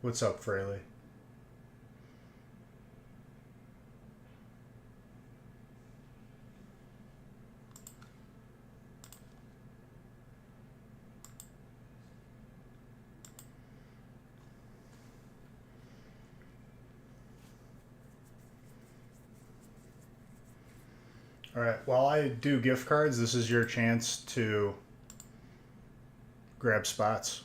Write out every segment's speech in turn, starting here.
What's up, Fraley? All right. While I do gift cards, this is your chance to grab spots.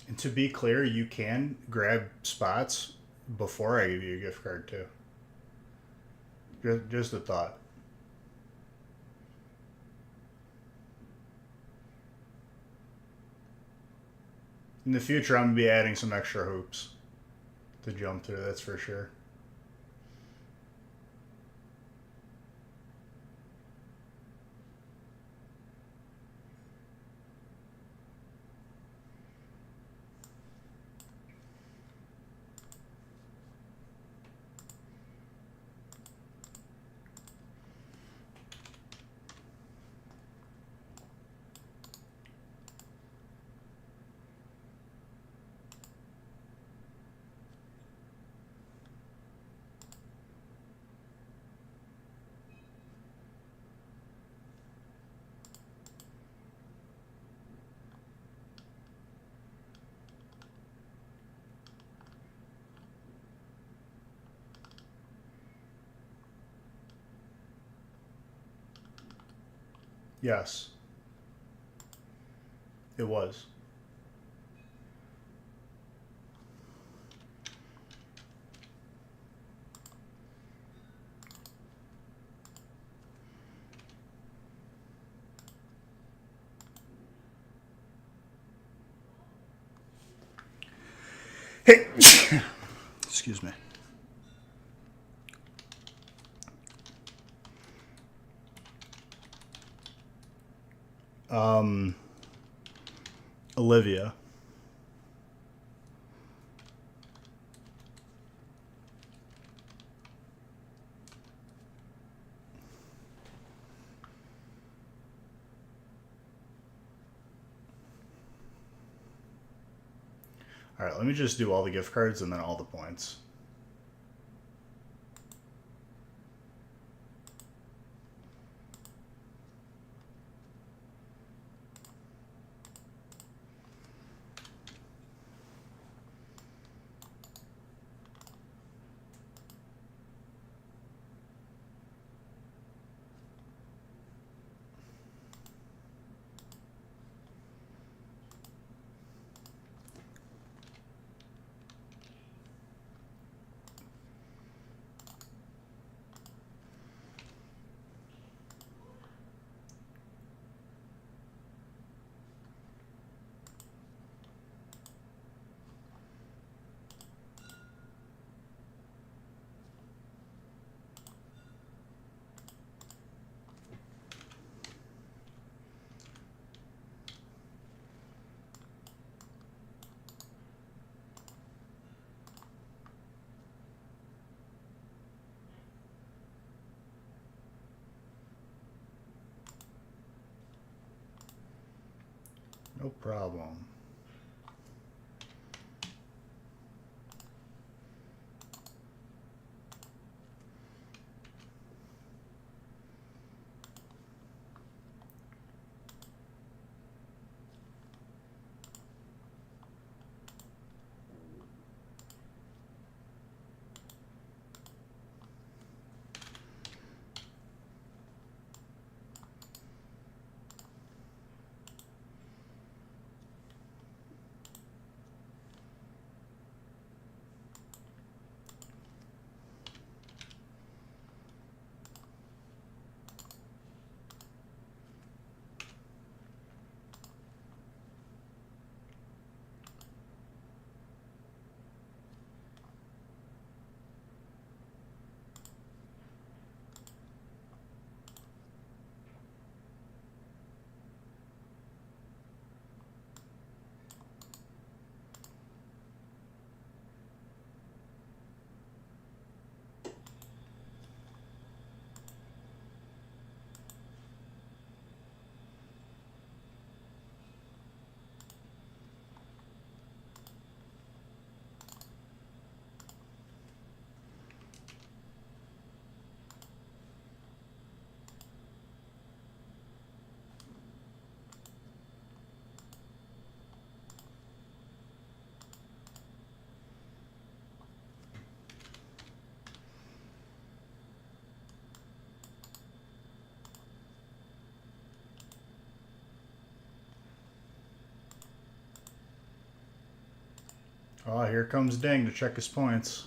And to be clear, you can grab spots before I give you a gift card too. Just a thought. In the future, I'm gonna be adding some extra hoops to jump through. That's for sure. Yes, it was. Hey, excuse me. Um, Olivia. All right, let me just do all the gift cards and then all the points. No problem. Oh, here comes Ding to check his points.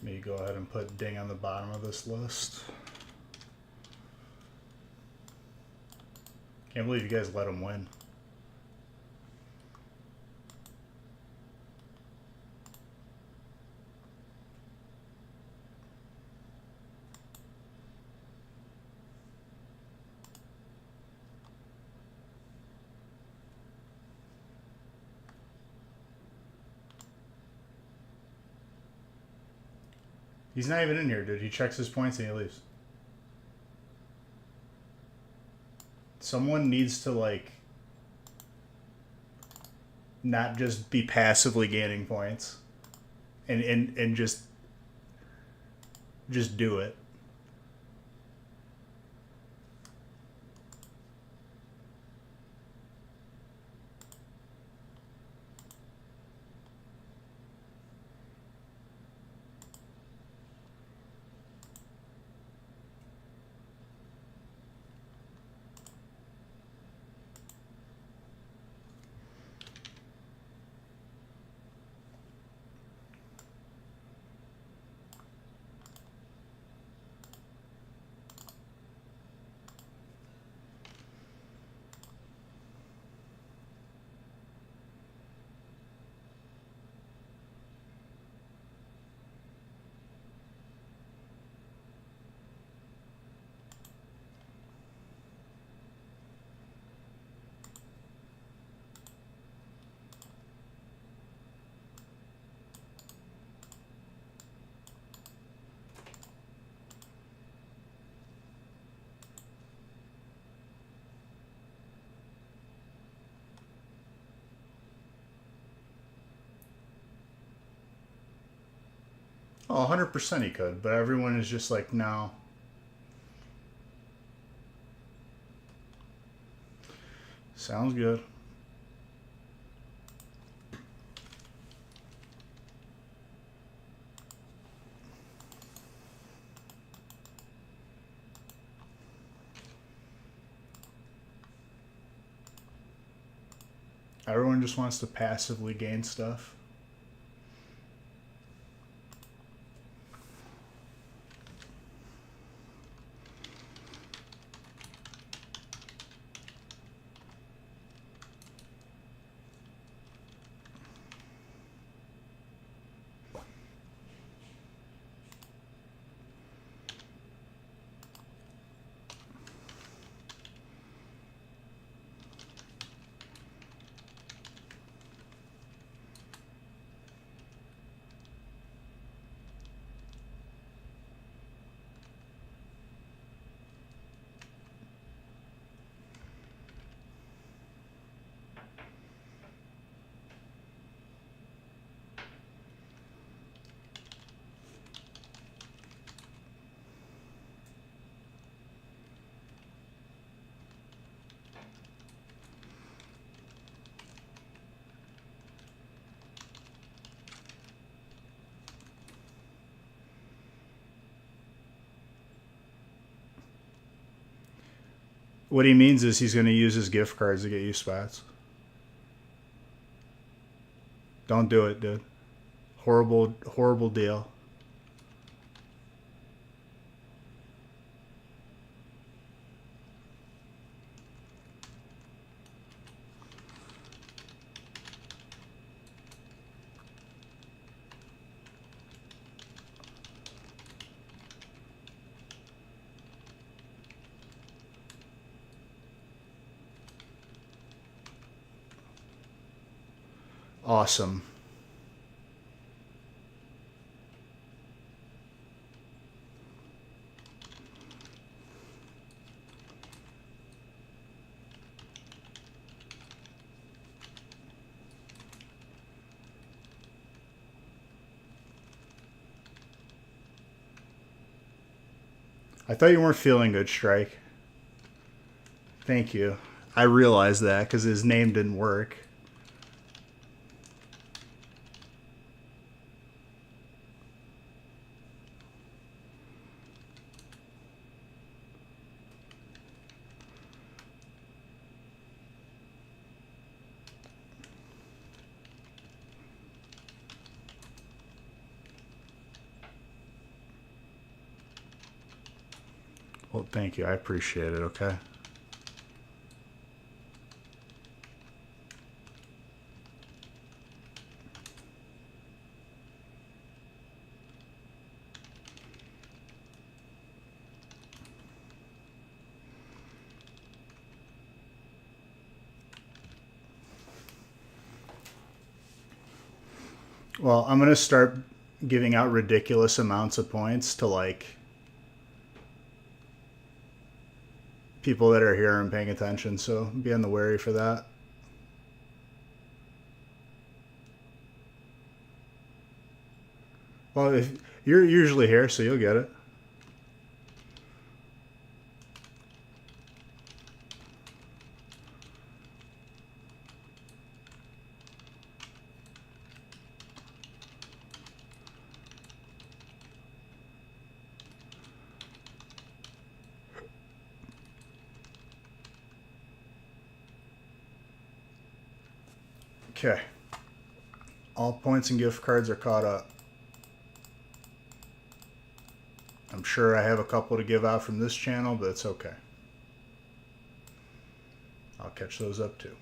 Let me go ahead and put Ding on the bottom of this list. Can't believe you guys let him win. He's not even in here, dude. He checks his points and he leaves. Someone needs to, like, not just be passively gaining points and just do it. Oh, 100% he could, but everyone is just like, no. Sounds good. Everyone just wants to passively gain stuff. What he means is he's going to use his gift cards to get you spots. Don't do it, dude. Horrible, horrible deal. Awesome. I thought you weren't feeling good, Strike. Thank you. I realized that because his name didn't work. Well, thank you. I appreciate it, okay? Well, I'm going to start giving out ridiculous amounts of points to, like, people that are here and paying attention, so be on the wary for that. Well, if you're usually here, so you'll get it. Okay. All points and gift cards are caught up. I'm sure I have a couple to give out from this channel, but it's okay. I'll catch those up too.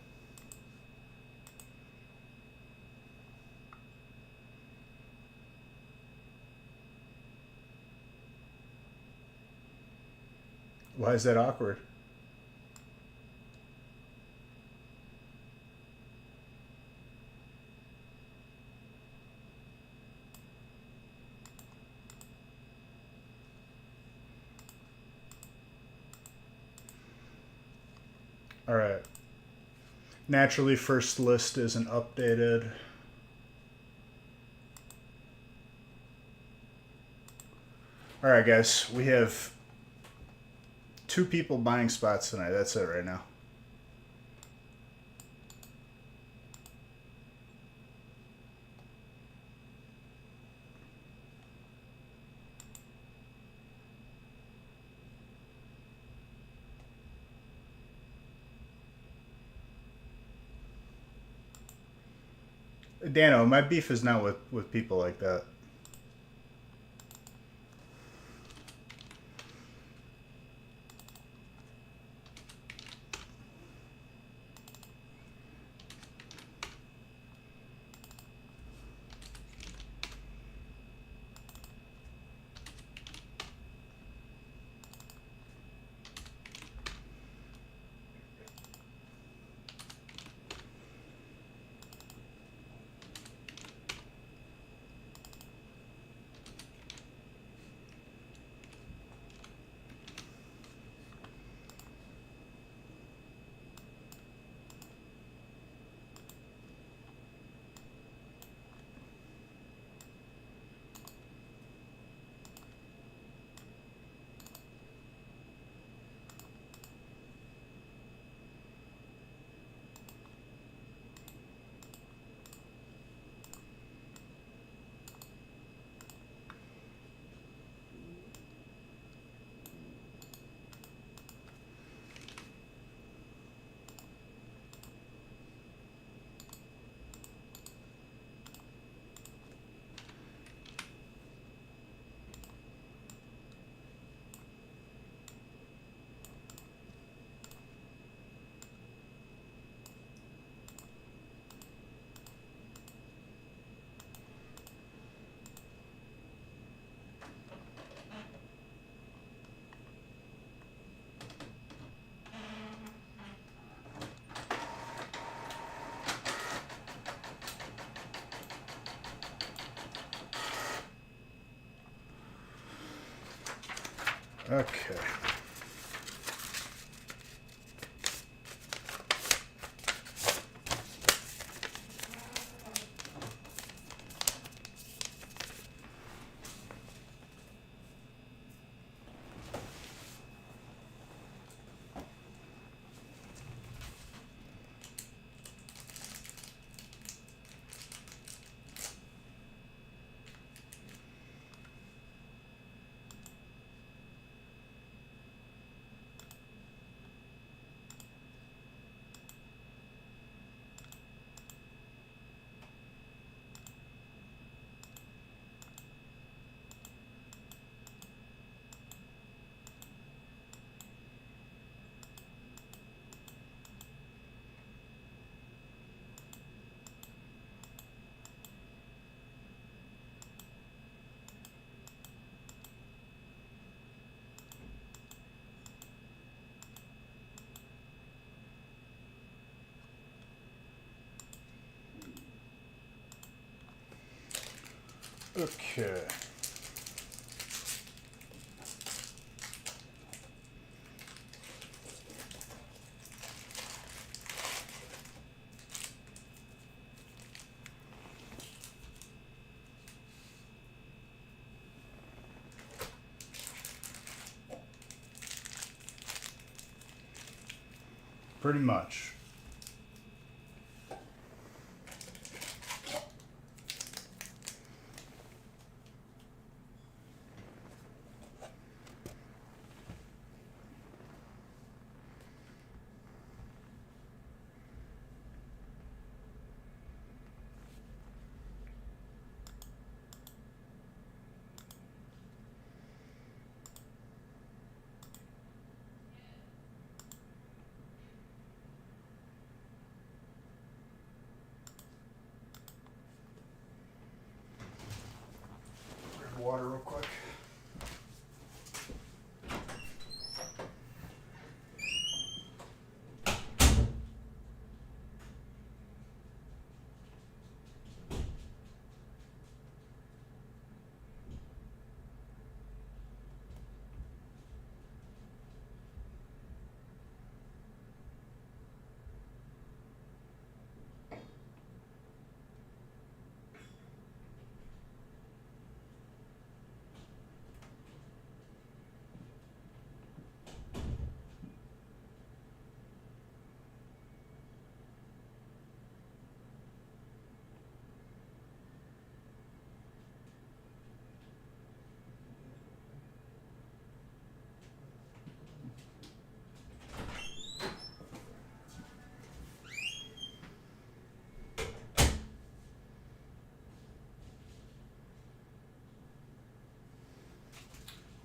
Why is that awkward? All right. Naturally, first list isn't updated. All right, guys. We have 2 people buying spots tonight. That's it right now. Dano, my beef is not with people like that. Okay. Okay. Pretty much.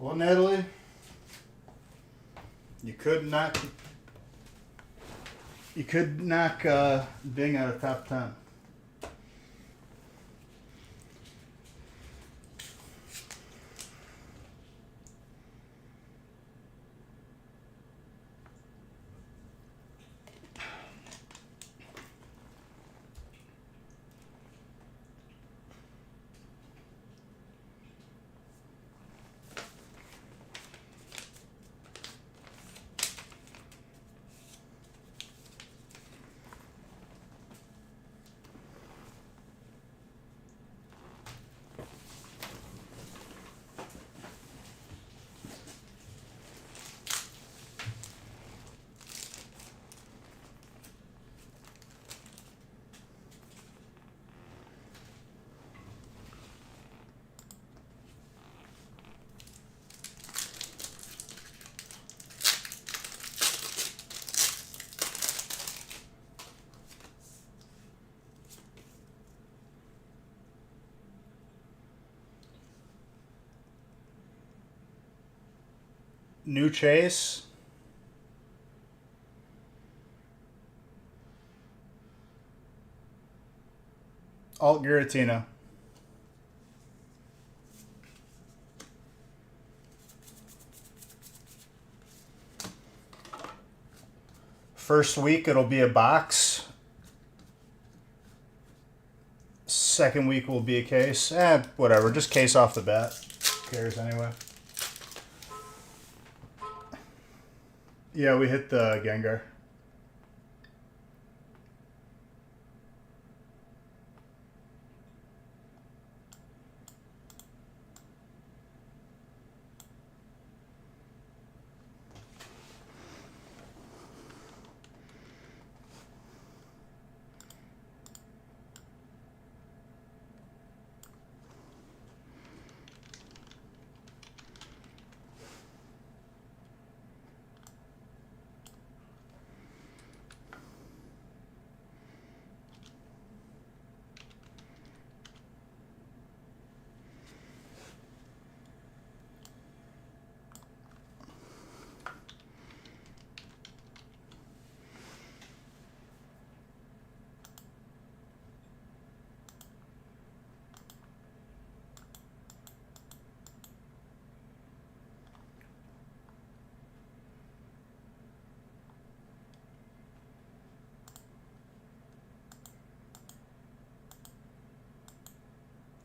Well, Natalie, you could knock Bing out of top 10. New Chase. Alt Giratina. First week it'll be a box. Second week will be a case. Whatever. Just case off the bat. Who cares anyway? Yeah, we hit the Gengar.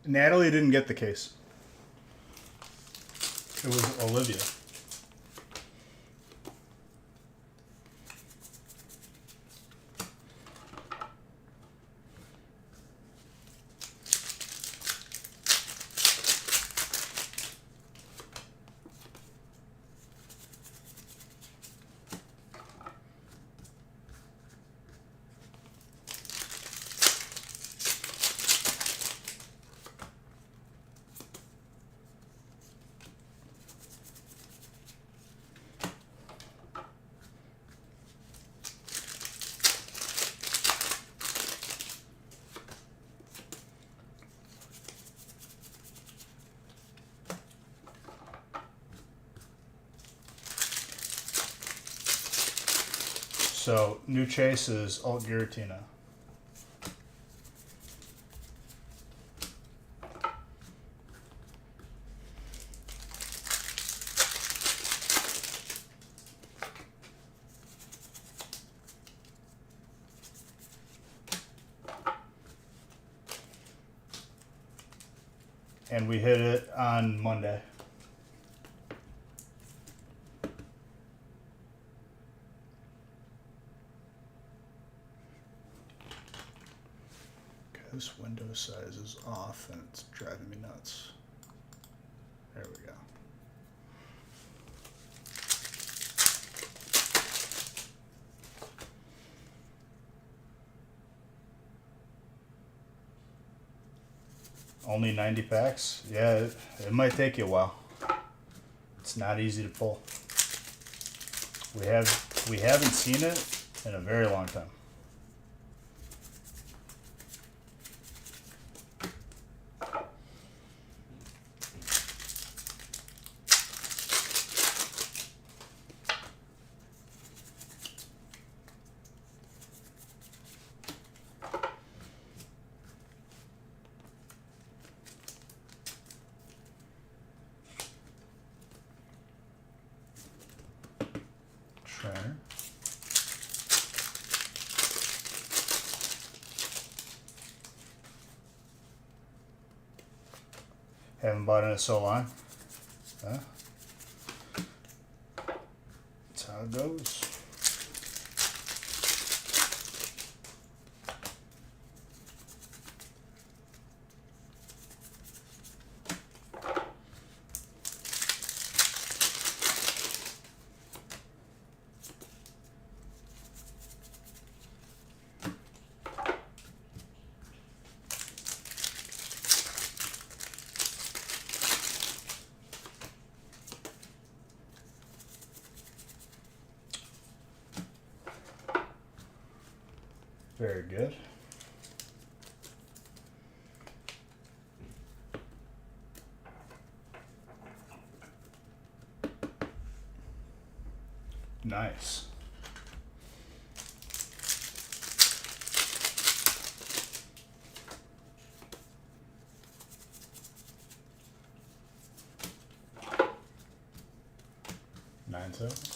Natalie didn't get the case. It was Olivia. So, New Chase is Alt Giratina. And we hit it on Monday. This window size is off and it's driving me nuts. There we go. Only 90 packs? Yeah, it might take you a while. It's not easy to pull. We haven't seen it in a very long time. Haven't bought in it so long. Huh? That's how it goes. Very good. Nice. Nine tails.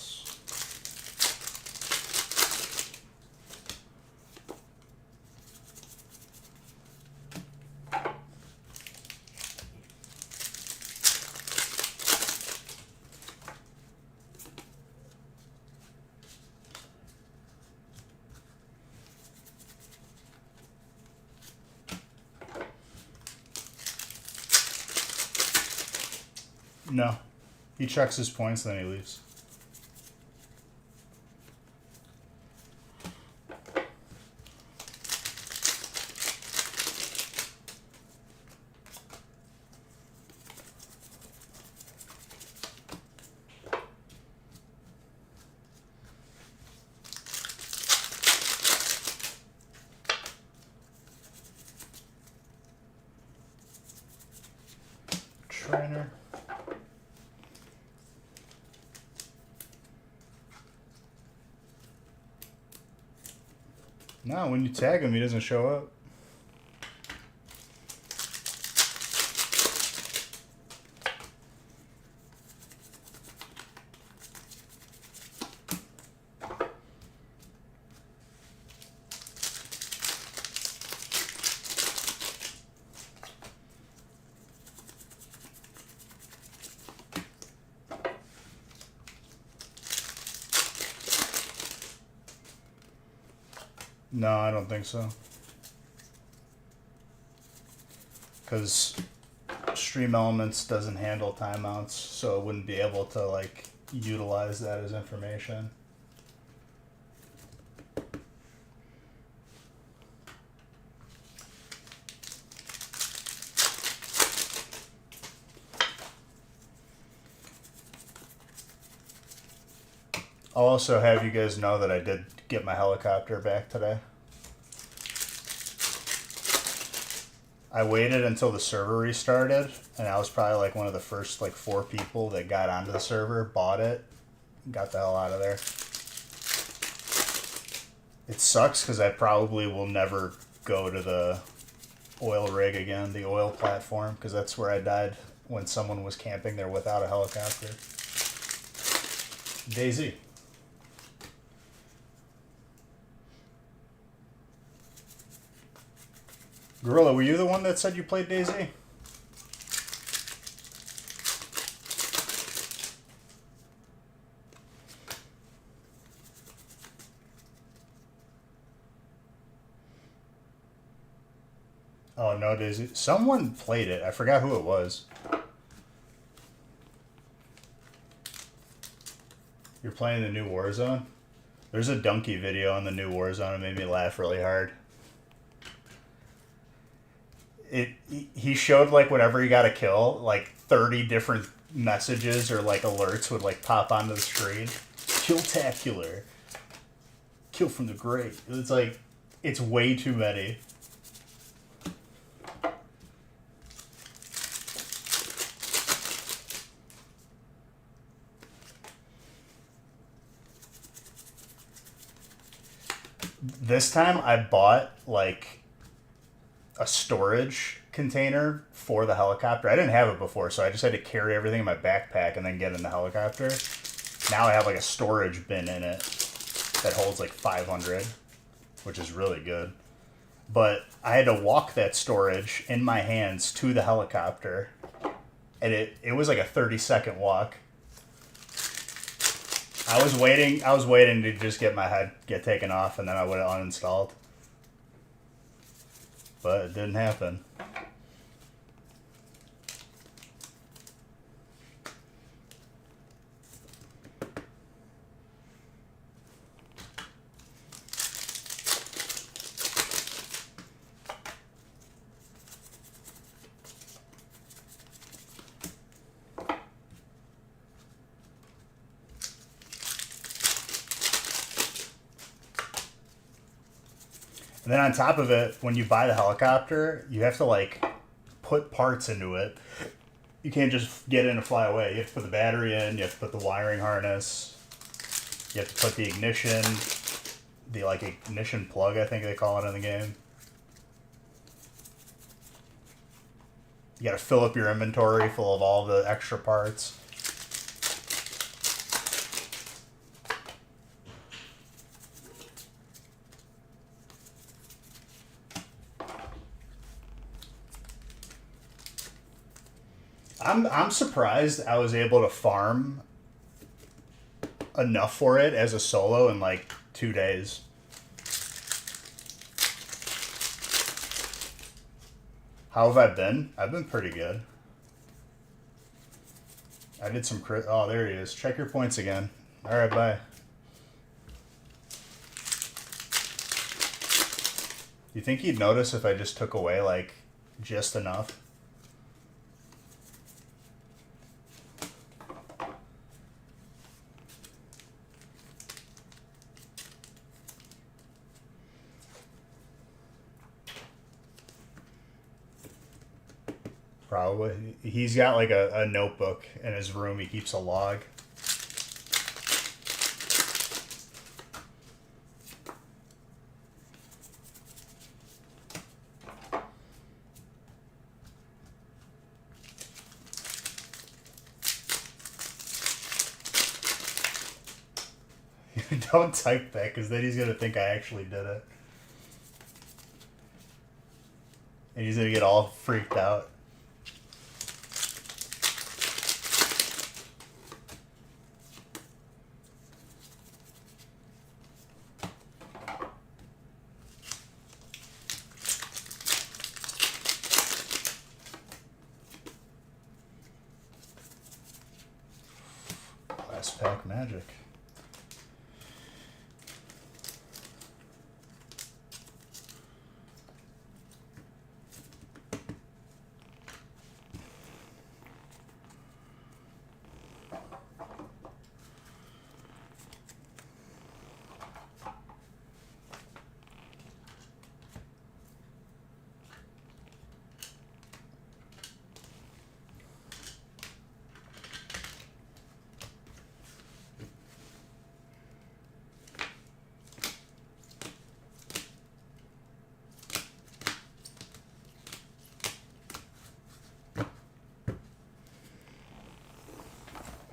No. He checks his points, then he leaves. Trainer. No, when you tag him, he doesn't show up. No, I don't think so. Because Stream Elements doesn't handle timeouts, so it wouldn't be able to like utilize that as information. I'll also have you guys know that I did get my helicopter back today. I waited until the server restarted, and I was probably like one of the first like 4 people that got onto the server, bought it, got the hell out of there. It sucks because I probably will never go to the oil rig again, the oil platform, because that's where I died when someone was camping there without a helicopter. Daisy. Gorilla, were you the one that said you played Daisy? Oh, no, Daisy. Someone played it. I forgot who it was. You're playing the new Warzone? There's a donkey video on the new Warzone. It made me laugh really hard. He showed like whenever he got a kill, like 30 different messages or like alerts would like pop onto the screen. Kill-tacular. Kill from the grave. It's like, it's way too many. This time I bought like a storage container for the helicopter. I didn't have it before, so I just had to carry everything in my backpack and then get in the helicopter. Now I have like a storage bin in it that holds like 500, which is really good. But I had to walk that storage in my hands to the helicopter and it was like a 30-second walk. I was waiting to just get my head get taken off, and then I would have uninstalled. But it didn't happen. And then on top of it, when you buy the helicopter, you have to like put parts into it. You can't just get in and fly away. You have to put the battery in, you have to put the wiring harness, you have to put the ignition, the like ignition plug, I think they call it in the game. You gotta fill up your inventory full of all the extra parts. I'm surprised I was able to farm enough for it as a solo in like 2 days. How have I been? I've been pretty good. I did some crit. Oh, there he is. Check your points again. All right, bye. You think he'd notice if I just took away like just enough? Probably. He's got like a notebook in his room. He keeps a log. Don't type that, because then he's going to think I actually did it. And he's going to get all freaked out. Last pack magic.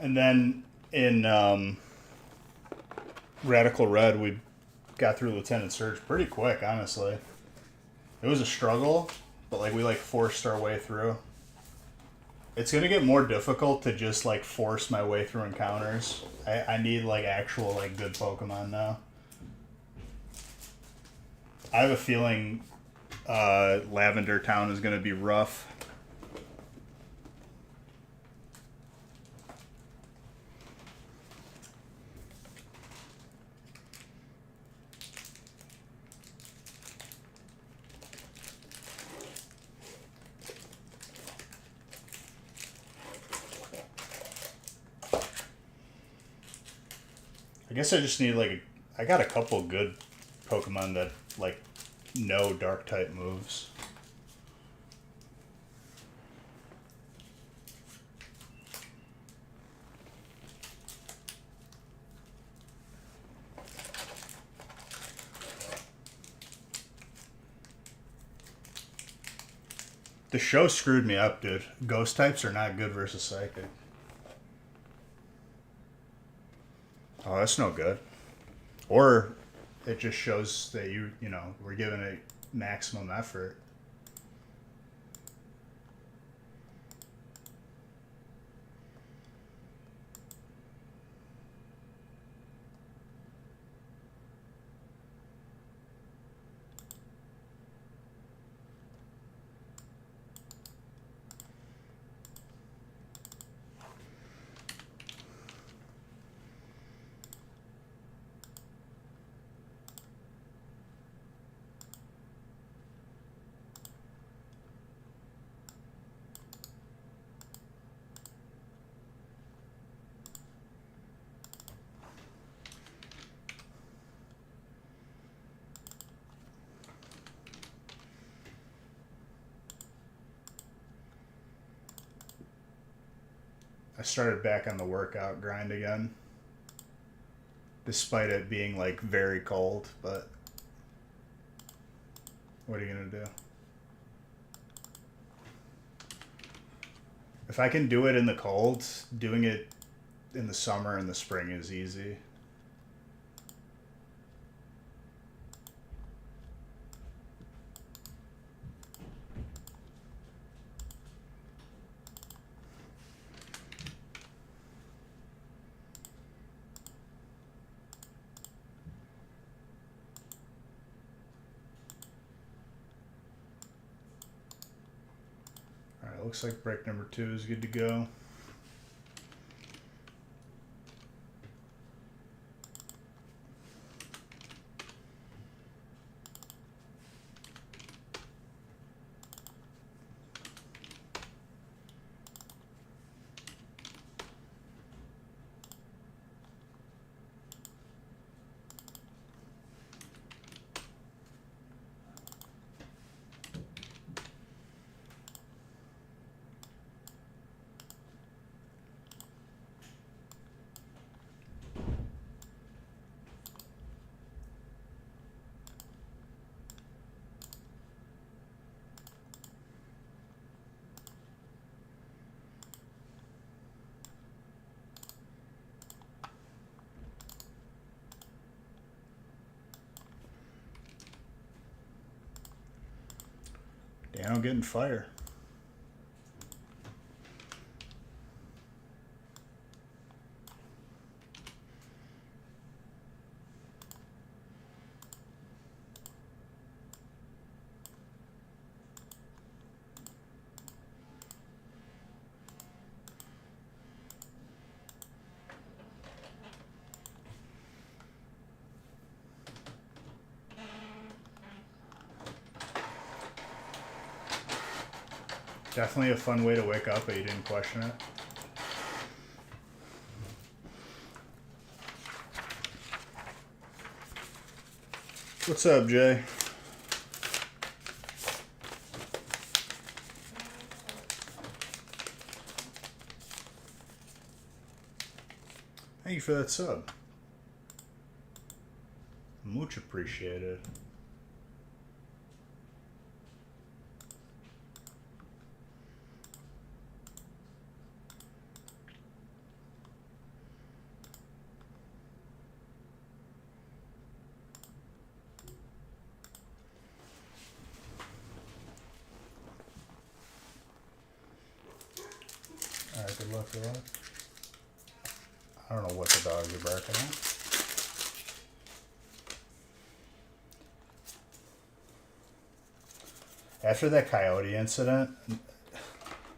And then in Radical Red, we got through Lieutenant Surge pretty quick, honestly. It was a struggle, but like we like forced our way through. It's gonna get more difficult to just like force my way through encounters. I need like actual like good Pokemon now. I have a feeling Lavender Town is gonna be rough. I guess I just need like I got a couple good Pokemon that like know Dark type moves. The show screwed me up, dude. Ghost types are not good versus Psychic. Oh, that's no good. Or it just shows that you know, we're giving it maximum effort. I started back on the workout grind again. Despite it being like very cold, but what are you gonna do? If I can do it in the cold, doing it in the summer and the spring is easy. Alright, looks like break number 2 is good to go. Dano getting fire. Definitely a fun way to wake up, but you didn't question it. What's up, Jay? Thank you for that sub. Much appreciated. Alright, good luck, good luck. I don't know what the dogs are barking at. After that coyote incident,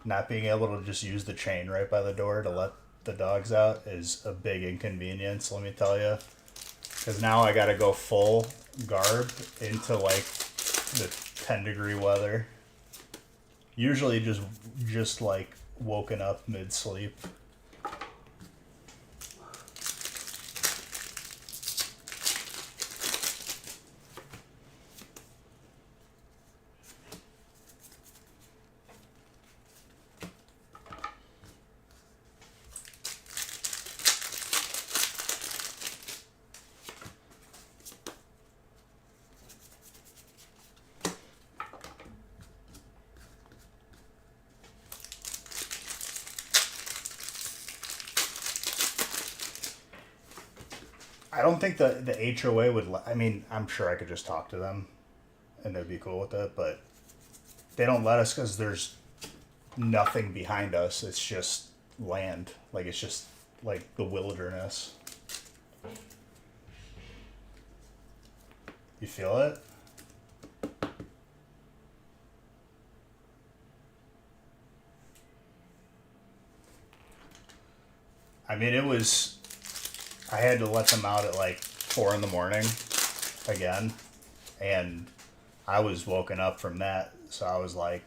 not being able to just use the chain right by the door to let the dogs out is a big inconvenience, let me tell you. Because now I gotta go full garb into like the 10-degree weather. Usually just like woken up mid-sleep. I don't think the HOA would. I mean, I'm sure I could just talk to them, and they'd be cool with it. But they don't let us because there's nothing behind us. It's just land. Like it's just like the wilderness. You feel it? I mean, it was. I had to let them out at like 4 in the morning again, and I was woken up from that, so I was like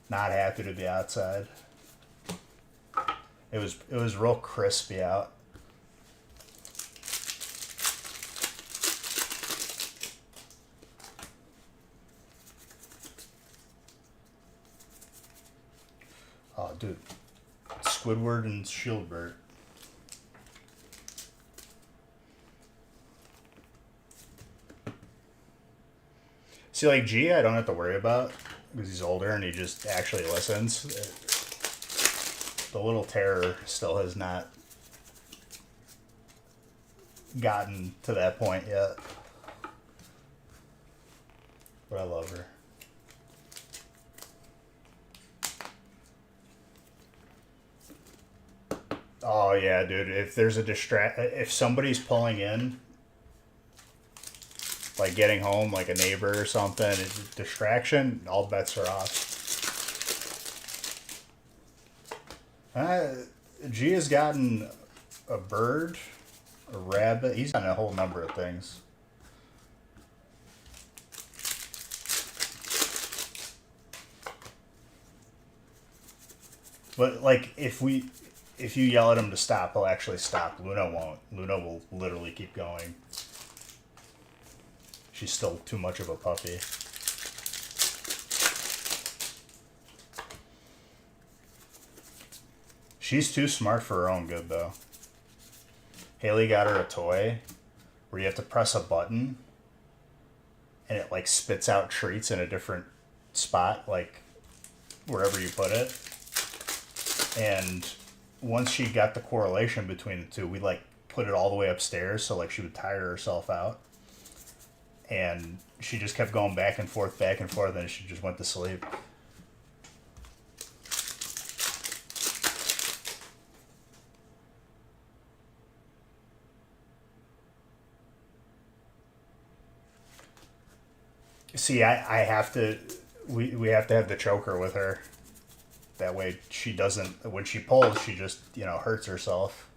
not happy to be outside. It was real crispy out. Oh, dude, Squidward and Shieldbert. See, like G, I don't have to worry about because he's older and he just actually listens. The little terror still has not gotten to that point yet. But I love her. Oh yeah, dude. If there's a if somebody's pulling in, like getting home, like a neighbor or something, it's a distraction, all bets are off. G has gotten a bird, a rabbit. He's gotten a whole number of things. But like, if you yell at him to stop, he'll actually stop. Luna won't. Luna will literally keep going. She's still too much of a puppy. She's too smart for her own good, though. Haley got her a toy where you have to press a button and it like spits out treats in a different spot, like wherever you put it. And once she got the correlation between the two, we like put it all the way upstairs so like she would tire herself out. And she just kept going back and forth, and she just went to sleep. See, I have to, we have to have the choker with her. That way she doesn't, when she pulls, she just, hurts herself.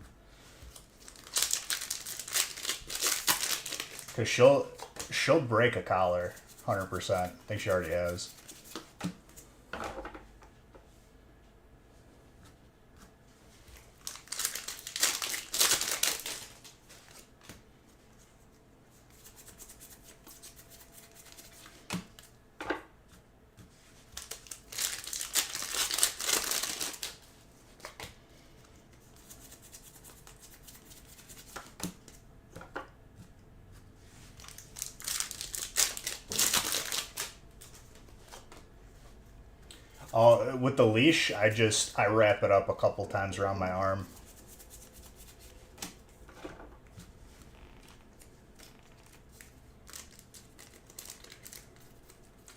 Because she'll break a collar, 100%. I think she already has. With the leash, I wrap it up a couple times around my arm.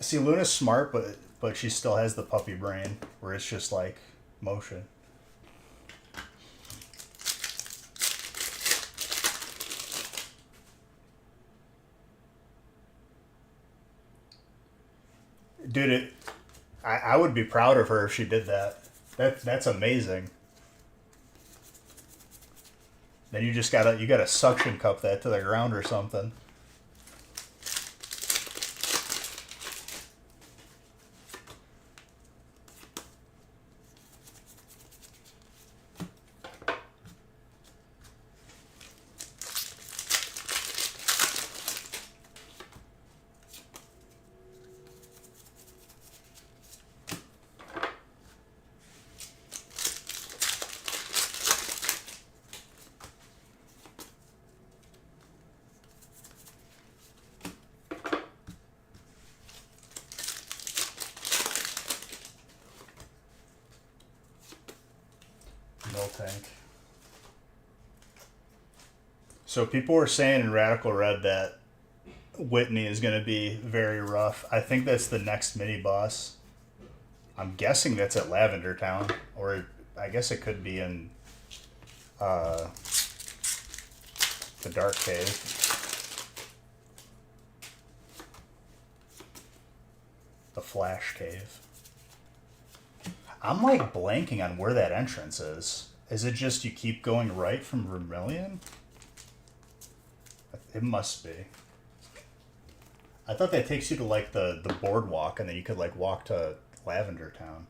See, Luna's smart, but she still has the puppy brain, where it's just like motion. Dude, I would be proud of her if she did that. That's amazing. Then you gotta suction cup that to the ground or something. Tank. So people were saying in Radical Red that Whitney is going to be very rough. I think that's the next mini boss. I'm guessing that's at Lavender Town, or I guess it could be in the Dark Cave. The Flash Cave. I'm like blanking on where that entrance is. Is it just you keep going right from Vermilion? It must be. I thought that takes you to like the boardwalk and then you could like walk to Lavender Town.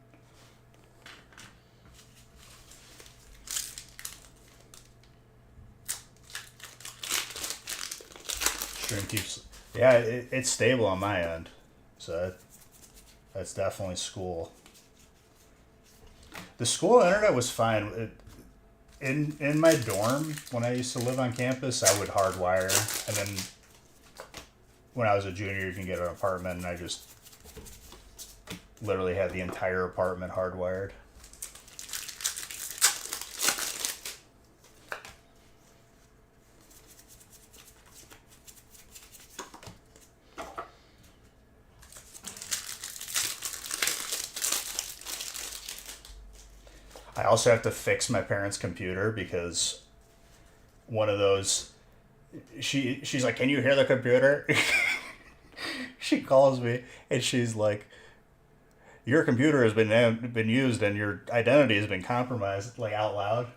Stream keeps... Yeah, it's stable on my end. So that's definitely school. The school internet was fine. In my dorm when I used to live on campus, I would hardwire, and then when I was a junior, you can get an apartment, and I just literally had the entire apartment hardwired. I also have to fix my parents' computer because one of those she's like, "Can you hear the computer?" She calls me and she's like, "Your computer has been used and your identity has been compromised," like out loud.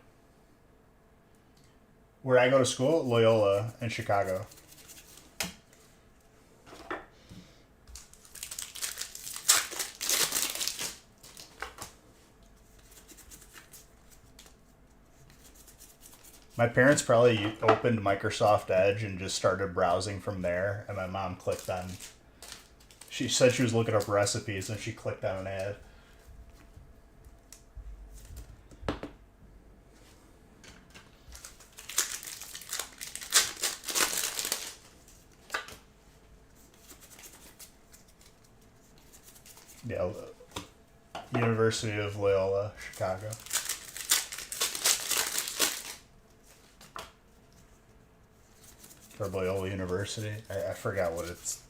Where I go to school, Loyola in Chicago. My parents probably opened Microsoft Edge and just started browsing from there, and my mom clicked on. She said she was looking up recipes, and she clicked on an ad. Yeah, University of Loyola, Chicago. Or Loyola University. I forgot what it's.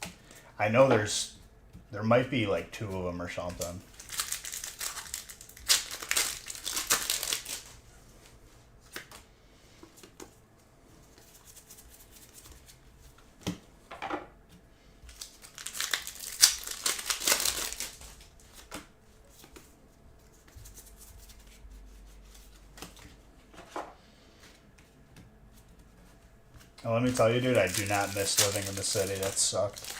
I know there might be like two of them or something. And let me tell you, dude, I do not miss living in the city. That sucked.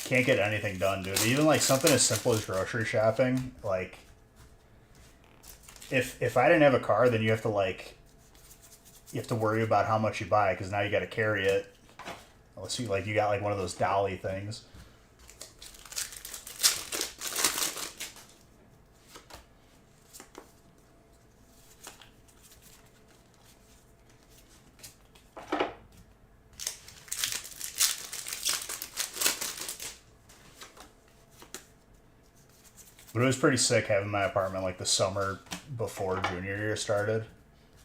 Can't get anything done, dude. Even like something as simple as grocery shopping. Like, if I didn't have a car, then you have to worry about how much you buy because now you got to carry it. Unless you like you got like one of those dolly things. But it was pretty sick having my apartment like the summer before junior year started,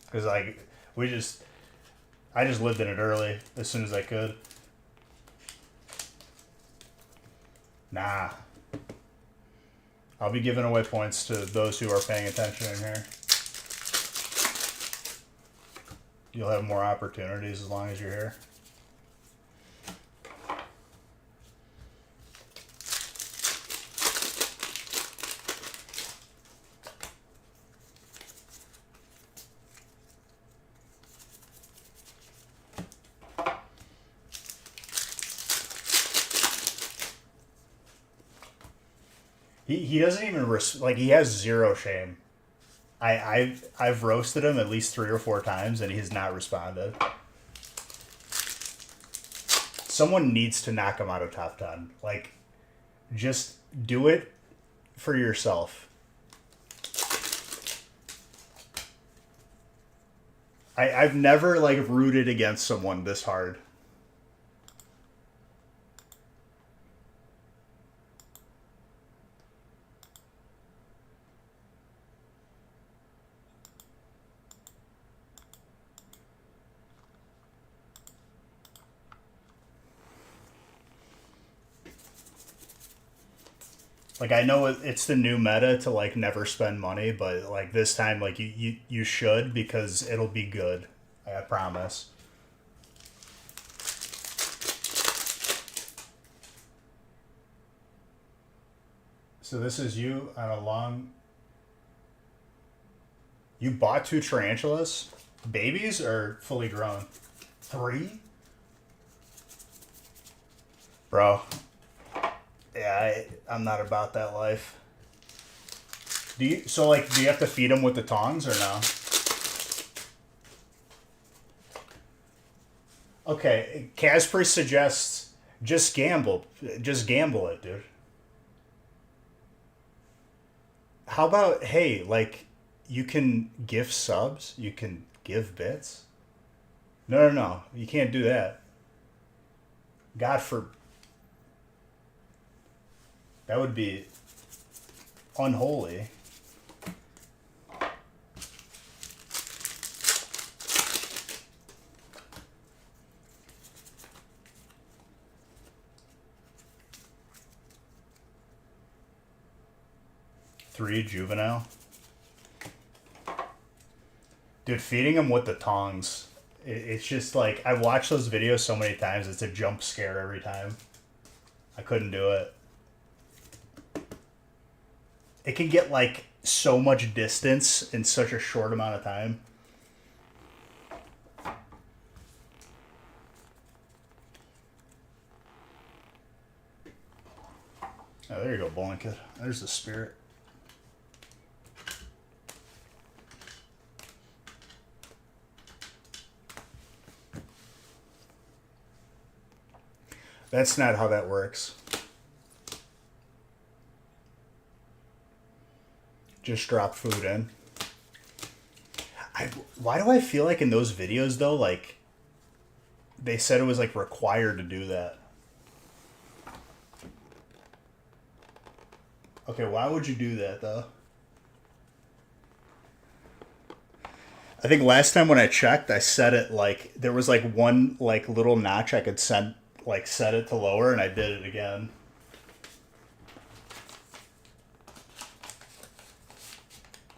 because like we just I just lived in it early as soon as I could. Nah, I'll be giving away points to those who are paying attention in here. You'll have more opportunities as long as you're here. He doesn't even like he has zero shame. I've roasted him at least 3 or 4 times and he has not responded. Someone needs to knock him out of top 10. Like, just do it for yourself. I've never like rooted against someone this hard. Like I know it's the new meta to like never spend money, but like this time like you should because it'll be good. I promise. So this is you on a long. You bought two tarantulas, babies or fully grown? Three, bro. Yeah, I'm not about that life. Do you have to feed them with the tongs or no? Okay, Caspary suggests just gamble it, dude. How about, hey, like, you can gift subs, you can give bits? No, no, no. You can't do that. God for that would be unholy. Three juvenile. Dude, feeding him with the tongs. It's just like I watch those videos so many times. It's a jump scare every time. I couldn't do it. It can get like so much distance in such a short amount of time. Oh, there you go, bowling kid. There's the spirit. That's not how that works. Just drop food in. Why do I feel like in those videos though, like they said it was like required to do that? Okay, why would you do that though? I think last time when I checked, I set it like there was like one like little notch I could set it to lower, and I did it again.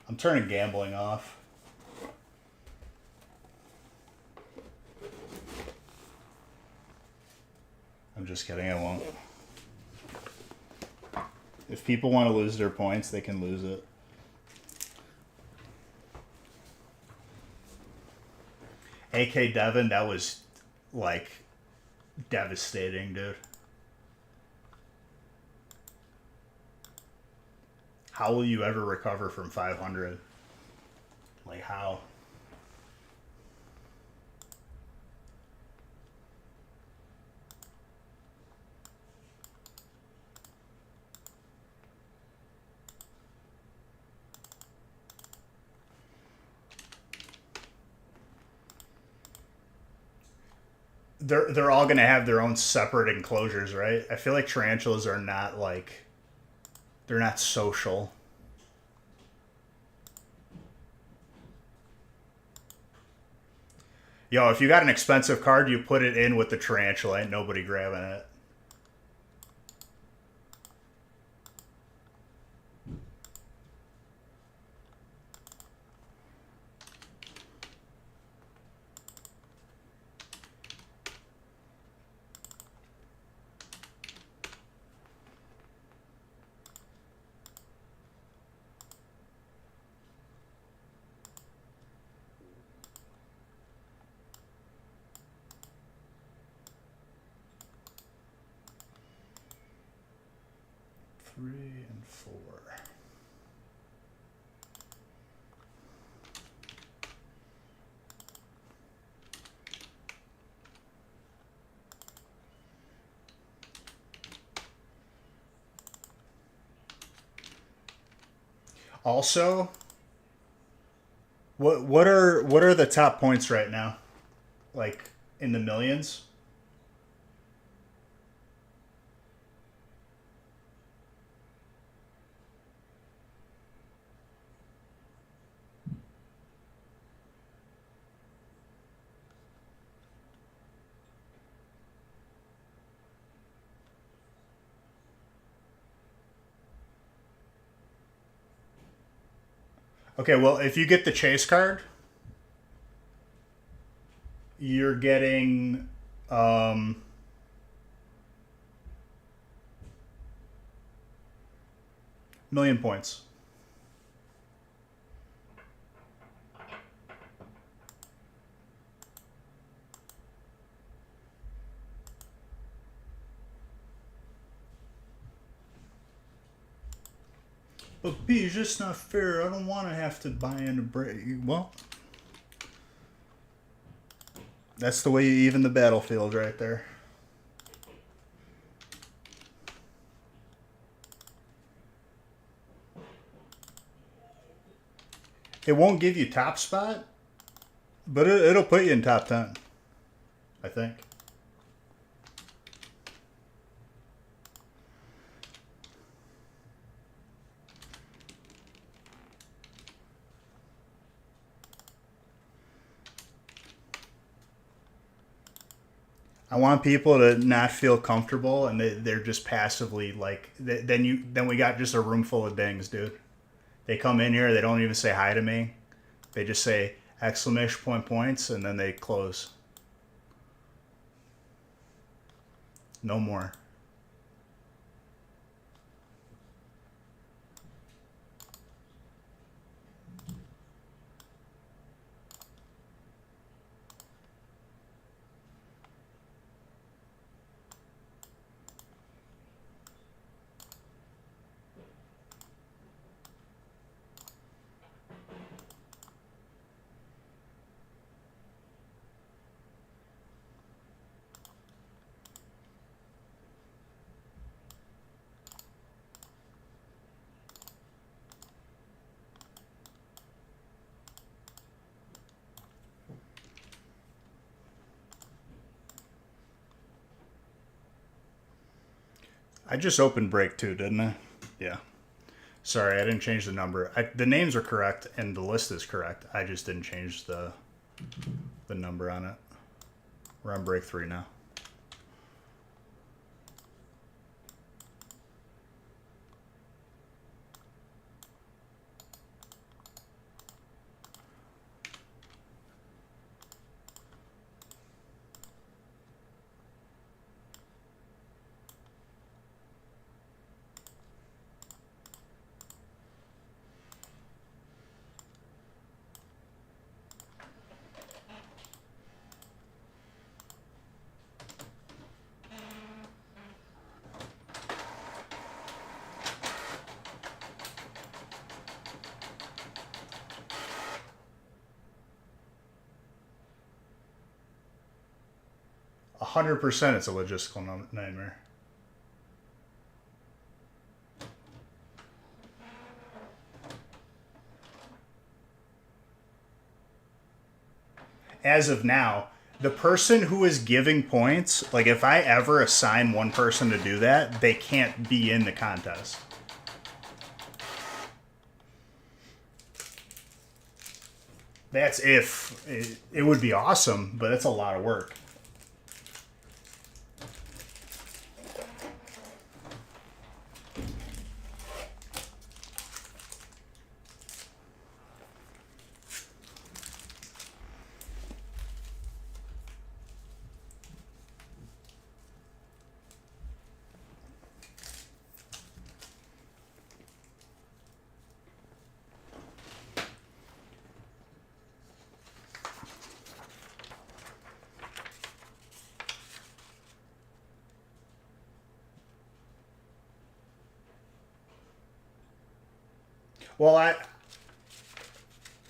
I'm turning gambling off. I'm just kidding, I won't. If people want to lose their points, they can lose it. AK Devin, that was like devastating, dude. How will you ever recover from 500? Like, how? They're all gonna have their own separate enclosures, right? I feel like tarantulas are not like they're not social. Yo, if you got an expensive card, you put it in with the tarantula. Ain't nobody grabbing it. Three and four. Also, what are the top points right now? Like in the millions? Okay, well, if you get the chase card, you're getting million points. But B, it's just not fair. I don't want to have to buy into break. Well, that's the way you even the battlefield right there. It won't give you top spot, but it'll put you in top 10, I think. I want people to not feel comfortable, and they're just passively like. Then we got just a room full of dings, dude. They come in here, they don't even say hi to me. They just say exclamation point points, and then they close. No more. I just opened break too, didn't I? Yeah. Sorry, I didn't change the number. The names are correct and the list is correct. I just didn't change the number on it. We're on break 3 now. %, it's a logistical nightmare. As of now, the person who is giving points, like if I ever assign one person to do that, they can't be in the contest. That's if. It would be awesome, but it's a lot of work. Well,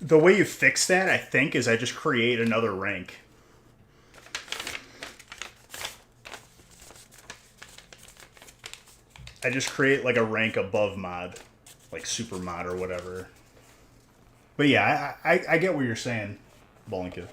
the way you fix that, I think, is I just create another rank. I just create like a rank above mod, like super mod or whatever. But yeah, I get what you're saying, Bowling Kid.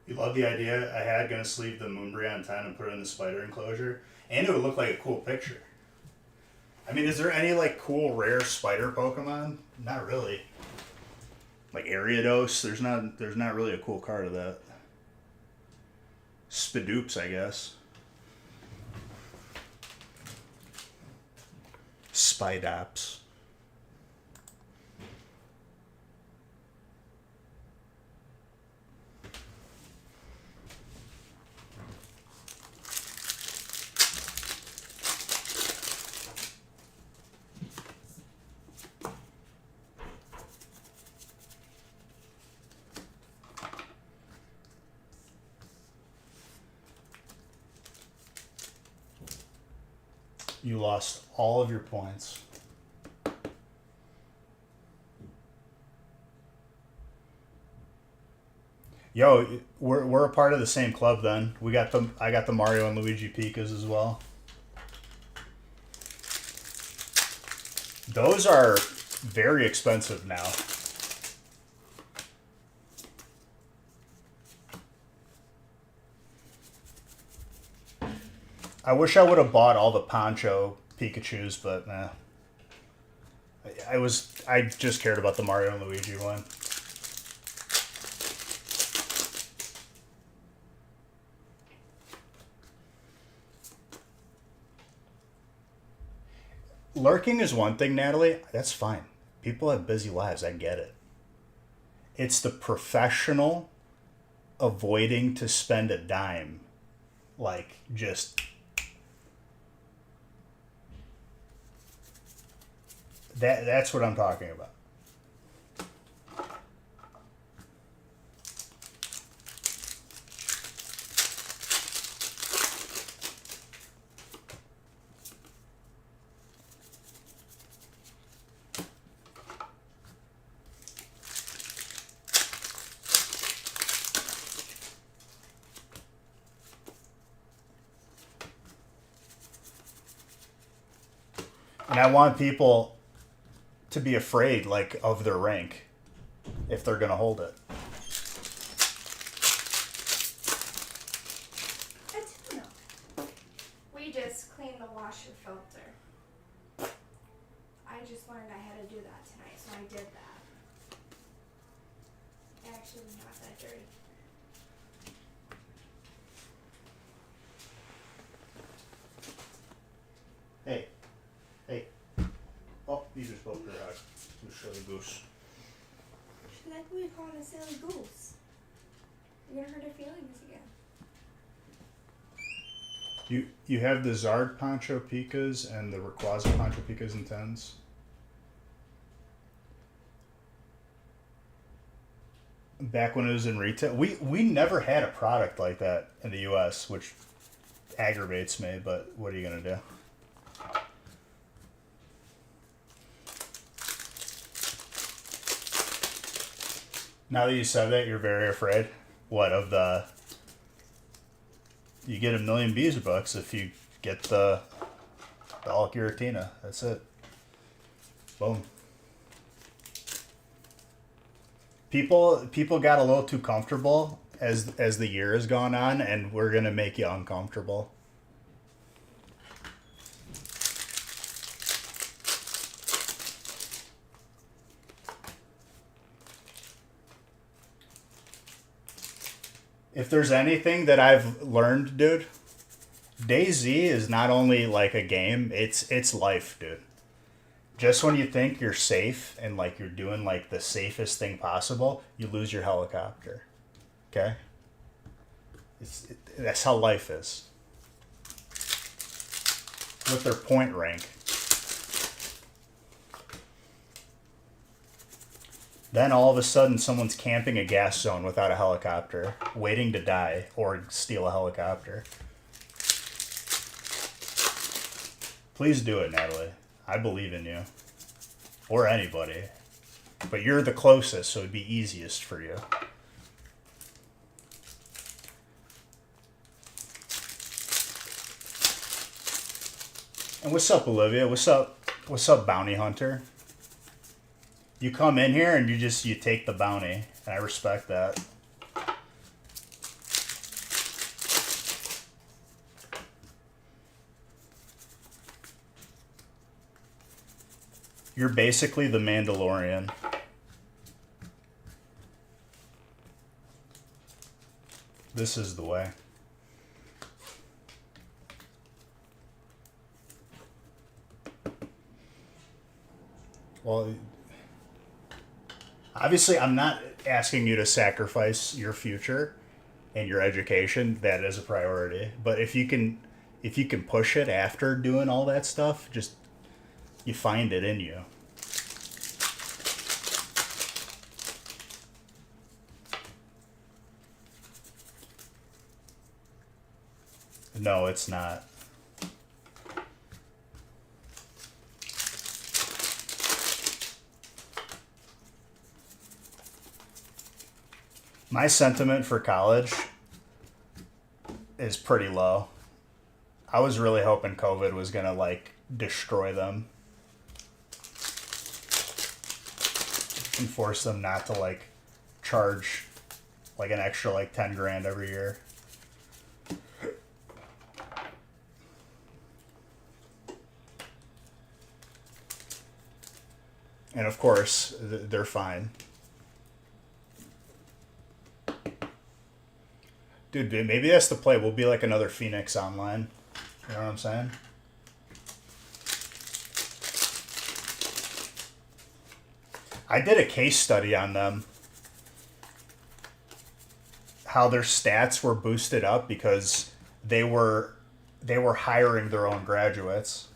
You love the idea I had, gonna sleeve the Moonbria on 10 and put it in the spider enclosure, and it would look like a cool picture. I mean, is there any like cool rare spider Pokemon? Not really. Like Ariados, there's not really a cool card of that. Spidoops, I guess. Spidops. You lost all of your points. Yo, we're a part of the same club then. I got the Mario and Luigi Pikas as well. Those are very expensive now. I wish I would have bought all the Poncho Pikachus, but nah. I just cared about the Mario and Luigi one. Lurking is one thing, Natalie. That's fine. People have busy lives. I get it. It's the professional avoiding to spend a dime. Like, just... That's what I'm talking about. And I want people to be afraid, like, of their rank if they're going to hold it. I don't know. We just cleaned the washer filter. I just learned I had to do that tonight, so I did that. Actually, not that dirty. Hey. Oh, these are supposed to silly goose. She's like, we call it a silly goose. You're gonna hurt her feelings again. You have the Zard Poncho Pikas and the Rayquaza Poncho Pikas and 10s. Back when it was in retail, we never had a product like that in the U.S., which aggravates me, but what are you going to do? Now that you said that, you're very afraid. What, of the... You get a million Beezer-Bucks if you get the Giratina. That's it. Boom. People got a little too comfortable as the year has gone on, and we're going to make you uncomfortable. If there's anything that I've learned, dude, DayZ is not only like a game, it's life, dude. Just when you think you're safe and like you're doing like the safest thing possible, you lose your helicopter. Okay? That's how life is. With their point rank. Then all of a sudden someone's camping a gas zone without a helicopter, waiting to die or steal a helicopter. Please do it, Natalie. I believe in you. Or anybody. But you're the closest, so it'd be easiest for you. And what's up, Olivia? What's up, Bounty Hunter? You come in here and you take the bounty. And I respect that. You're basically the Mandalorian. This is the way. Well, obviously I'm not asking you to sacrifice your future and your education. That is a priority. But if you can push it after doing all that stuff, just you find it in you. No, it's not. My sentiment for college is pretty low. I was really hoping COVID was gonna like destroy them and force them not to like charge like an extra like 10 grand every year. And of course, they're fine. Dude, maybe that's the play. We'll be like another Phoenix online. You know what I'm saying? I did a case study on them. How their stats were boosted up because they were hiring their own graduates.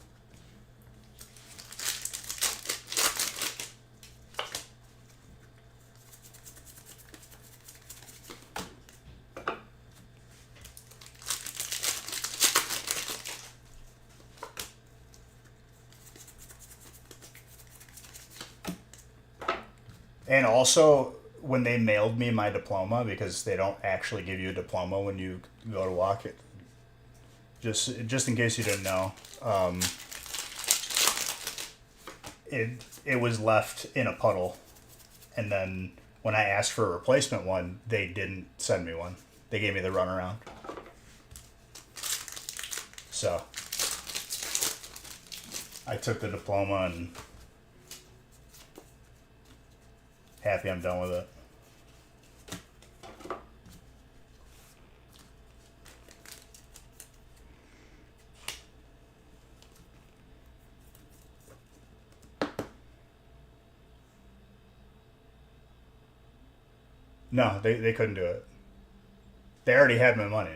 And also, when they mailed me my diploma, because they don't actually give you a diploma when you go to walk it, just in case you didn't know, it was left in a puddle, and then when I asked for a replacement one, they didn't send me one. They gave me the runaround. So I took the diploma and happy I'm done with it. No, they couldn't do it. They already had my money.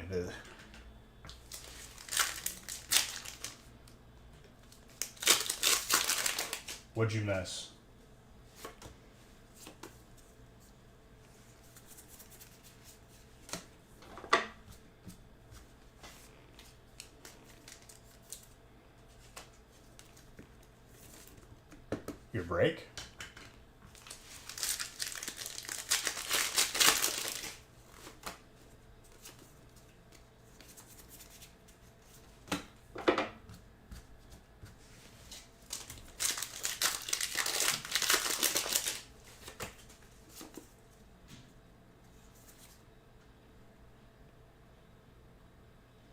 What'd you miss? Your break?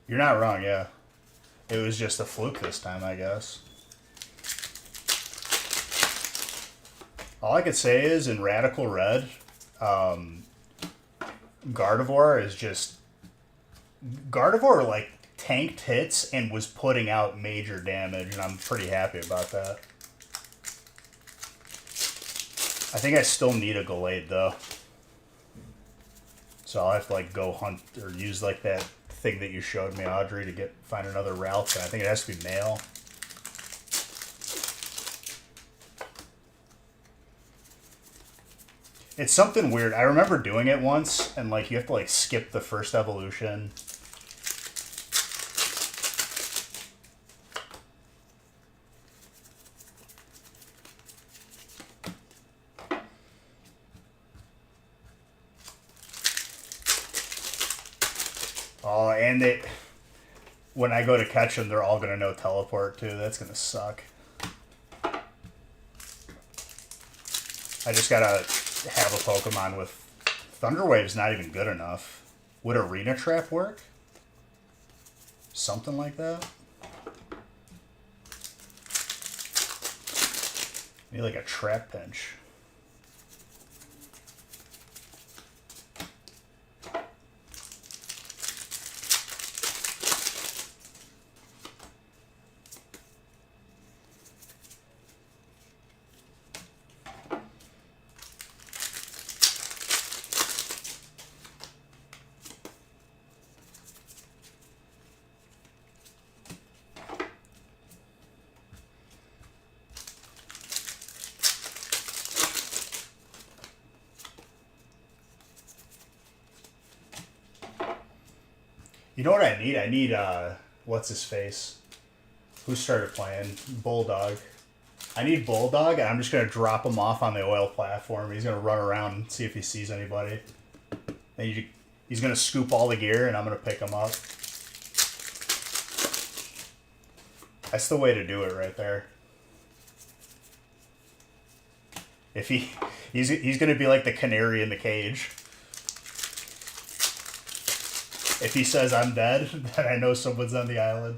You're not wrong, yeah. It was just a fluke this time, I guess. All I could say is in Radical Red, Gardevoir is just... Gardevoir, like, tanked hits and was putting out major damage, and I'm pretty happy about that. I think I still need a Gallade, though. So I'll have to, like, go hunt or use, like, that thing that you showed me, Audrey, to find another Ralph. I think it has to be male. It's something weird. I remember doing it once, and like you have to like skip the first evolution. Oh, and when I go to catch them, they're all gonna know teleport too. That's gonna suck. I just gotta have a Pokemon with Thunder Wave's not even good enough. Would Arena Trap work? Something like that? Maybe like a Trap Pinch. You know what I need? I need, what's his face? Who started playing? Bulldog. I need Bulldog, and I'm just going to drop him off on the oil platform. He's going to run around and see if he sees anybody. And he's gonna scoop all the gear, and I'm gonna pick him up. That's the way to do it right there. If he's gonna be like the canary in the cage. If he says I'm dead, then I know someone's on the island.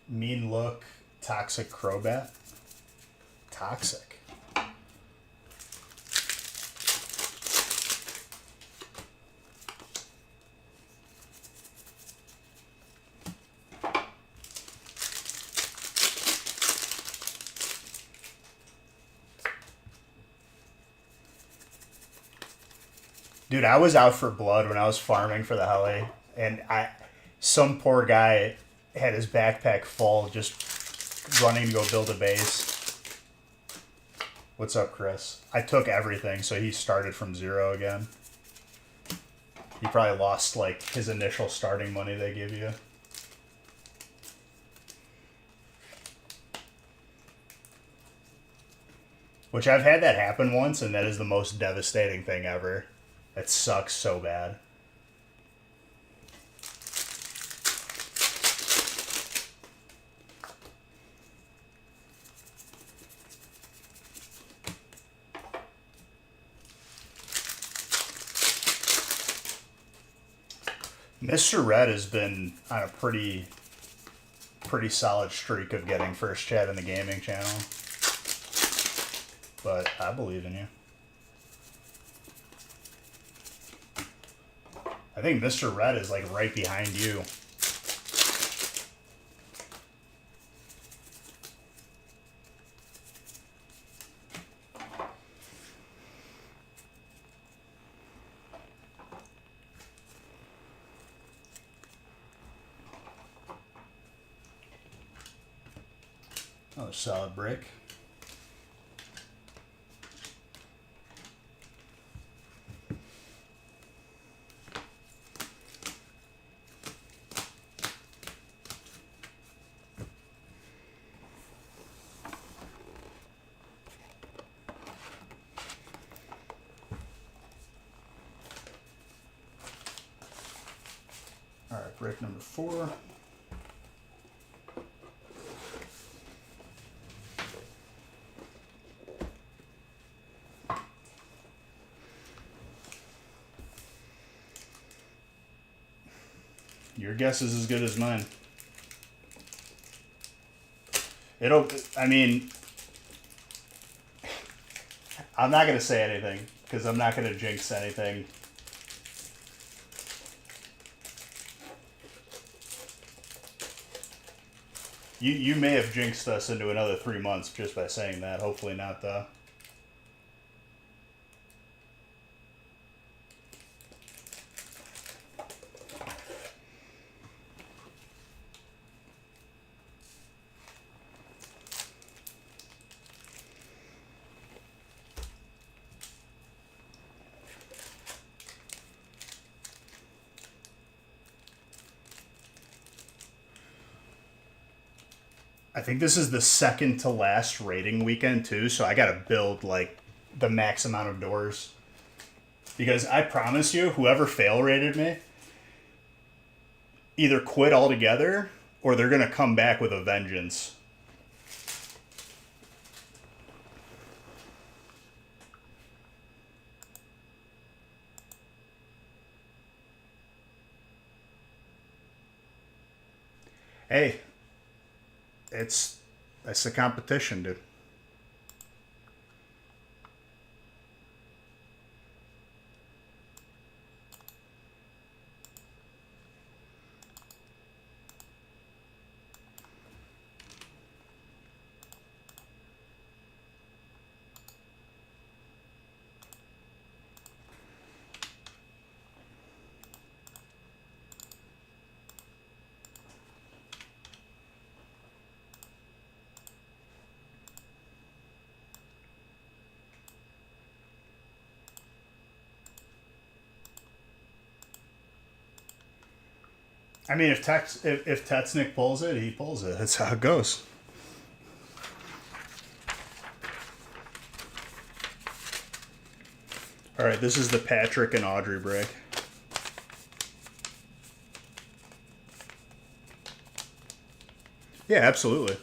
Mean look, toxic Crobat. Toxic. Dude, I was out for blood when I was farming for the heli, and some poor guy had his backpack full, just running to go build a base. What's up, Chris? I took everything, so he started from 0 again. He probably lost like his initial starting money they give you. Which I've had that happen once, and that is the most devastating thing ever. It sucks so bad. Mr. Red has been on a pretty solid streak of getting first chat in the gaming channel. But I believe in you. I think Mr. Red is like right behind you. Another solid break. All right, break number 4. Your guess is as good as mine. I mean, I'm not going to say anything because I'm not going to jinx anything. You may have jinxed us into another 3 months just by saying that. Hopefully not, though. I think this is the second to last rating weekend too, so I gotta build like the max amount of doors. Because I promise you, whoever fail rated me either quit altogether or they're gonna come back with a vengeance. Hey. That's the competition, dude. I mean, if Tetsnick pulls it, he pulls it. That's how it goes. All right, this is the Patrick and Audrey break. Yeah, absolutely.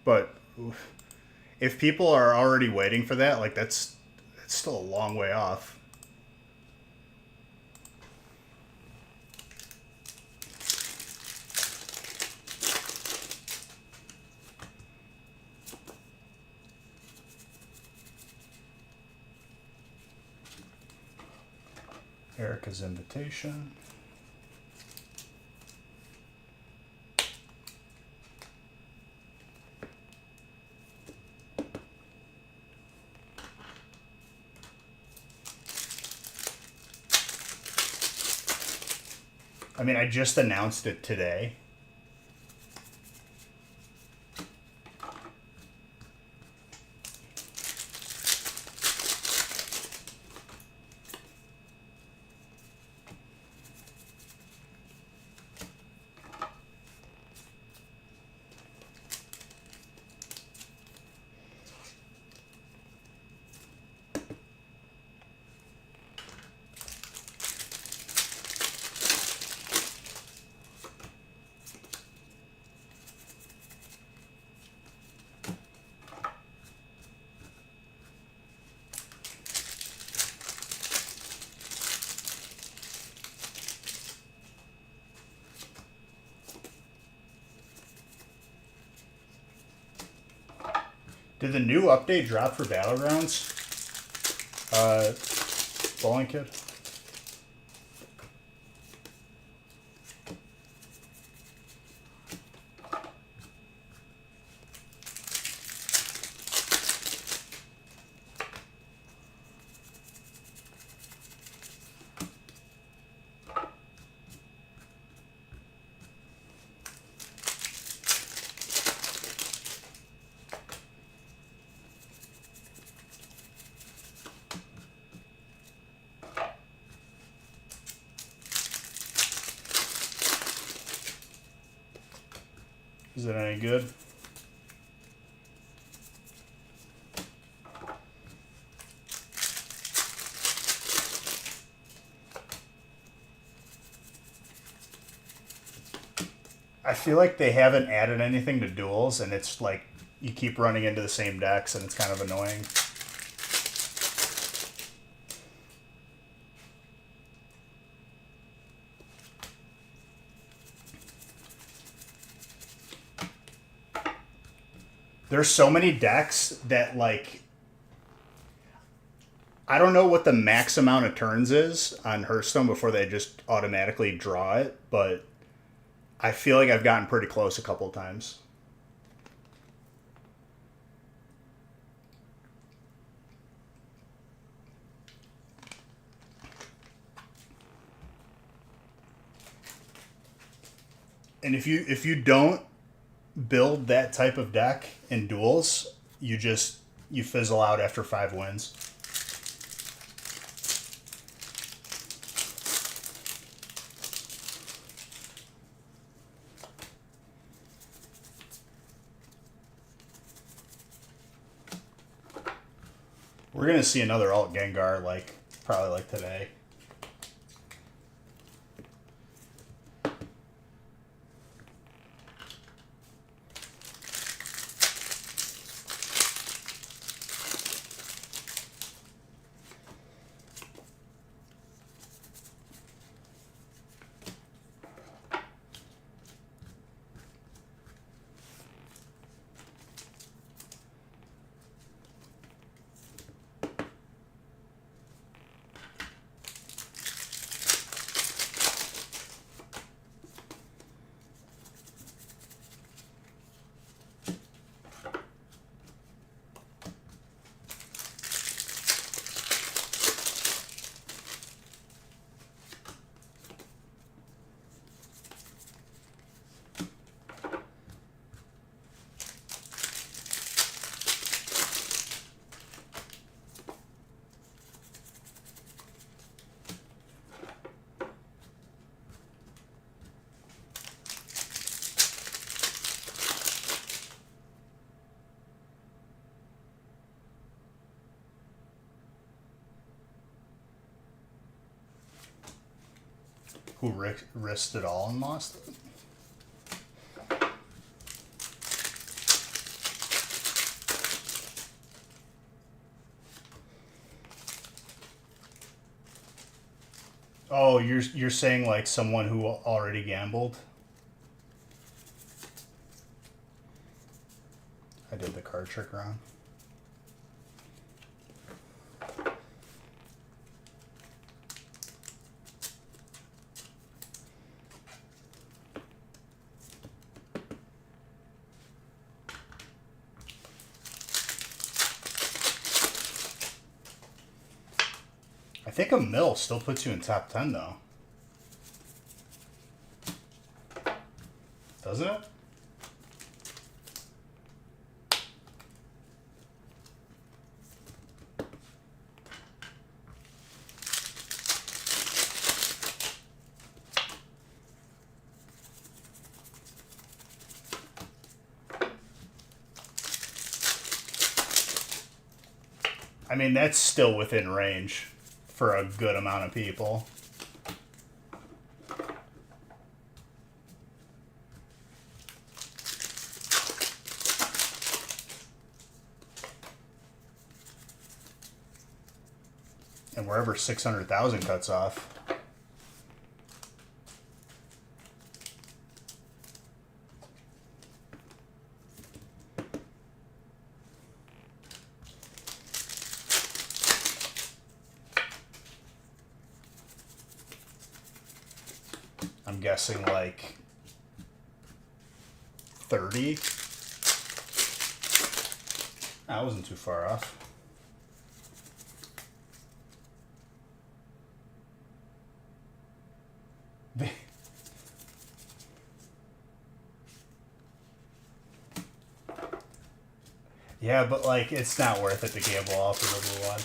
But if people are already waiting for that, like that's still a long way off. Erica's invitation. I mean, I just announced it today. Did the new update drop for Battlegrounds? Bowling Kid? Is it any good? I feel like they haven't added anything to duels, and it's like you keep running into the same decks, and it's kind of annoying. There's so many decks that, like, I don't know what the max amount of turns is on Hearthstone before they just automatically draw it, but I feel like I've gotten pretty close a couple of times. And if you don't build that type of deck in duels, you fizzle out after 5 wins. We're gonna see another alt Gengar probably like today. who risked it all and lost it. Oh, you're saying like someone who already gambled? I did the card trick wrong. I think a mill still puts you in top 10 though. Doesn't it? I mean, that's still within range for a good amount of people. And wherever 600,000 cuts off. I'm guessing like 30. That wasn't too far off. Yeah, but like it's not worth it to gamble off of the blue one.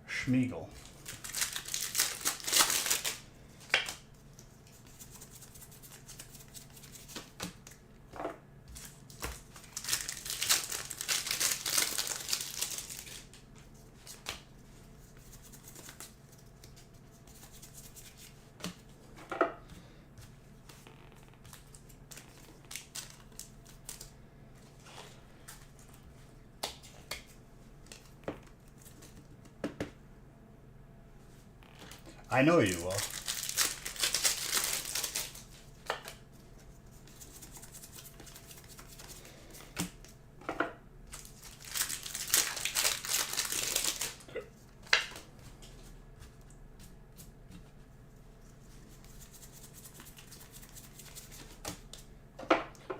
Schmiegel. I know you will.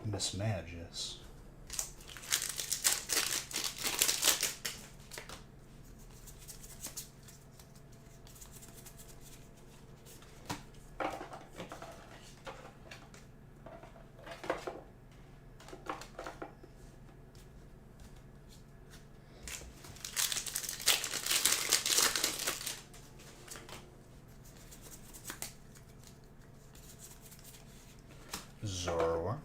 Mismagius. Zoroark.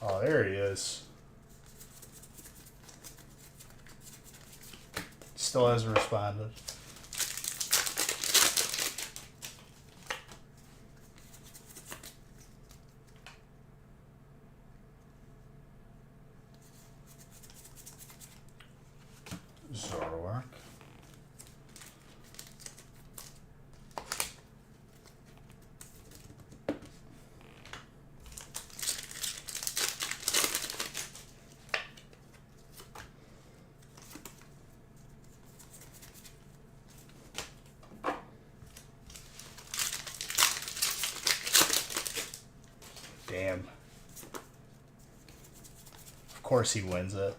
Oh, there he is. Still hasn't responded. Zoroark. course he wins it.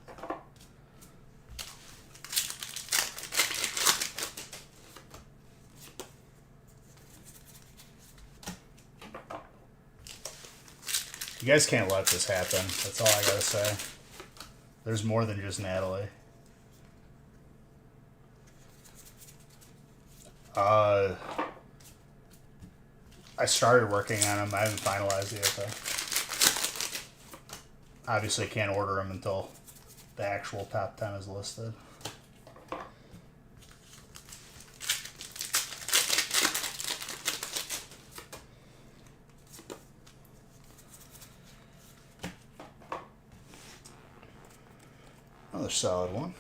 You guys can't let this happen. That's all I gotta say. There's more than just Natalie. I started working on them. I haven't finalized yet, though. Obviously, can't order them until the actual top 10 is listed. Another solid one.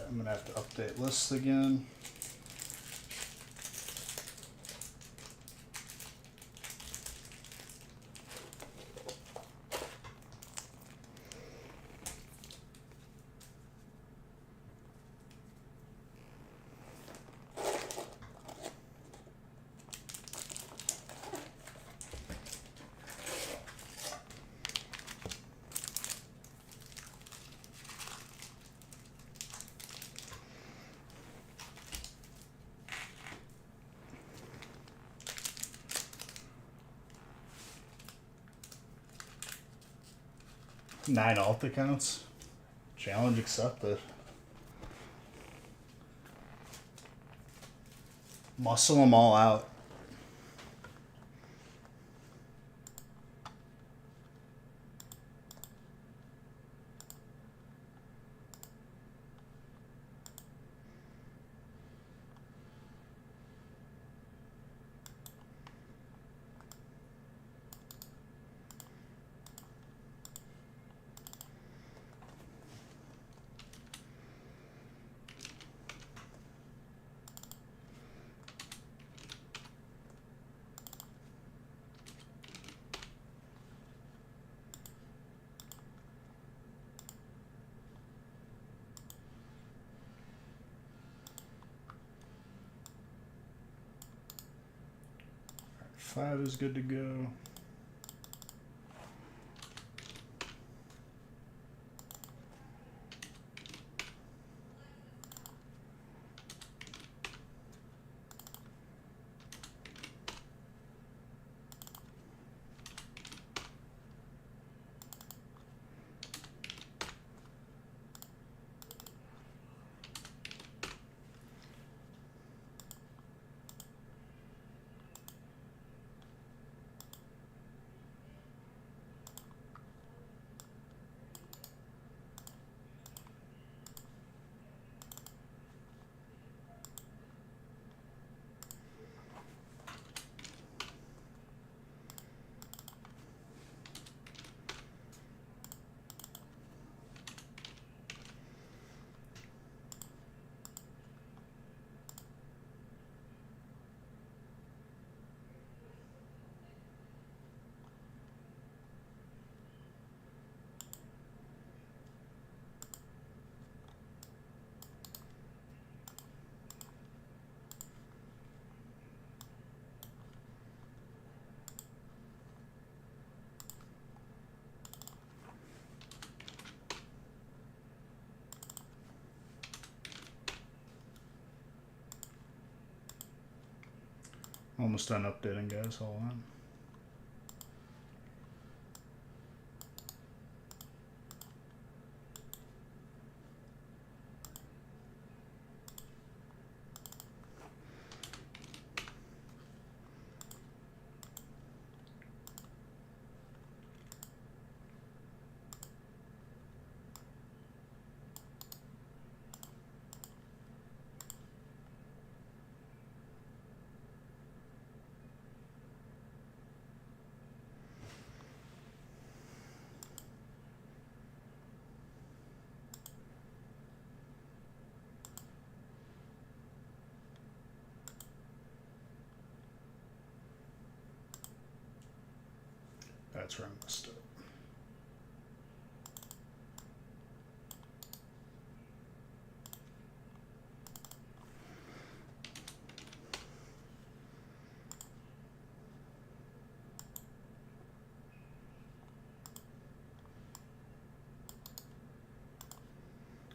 I'm gonna have to update lists again. Nine alt accounts. Challenge accepted. Muscle them all out. Five is good to go. Almost done updating, guys. Hold on. That's where I messed up.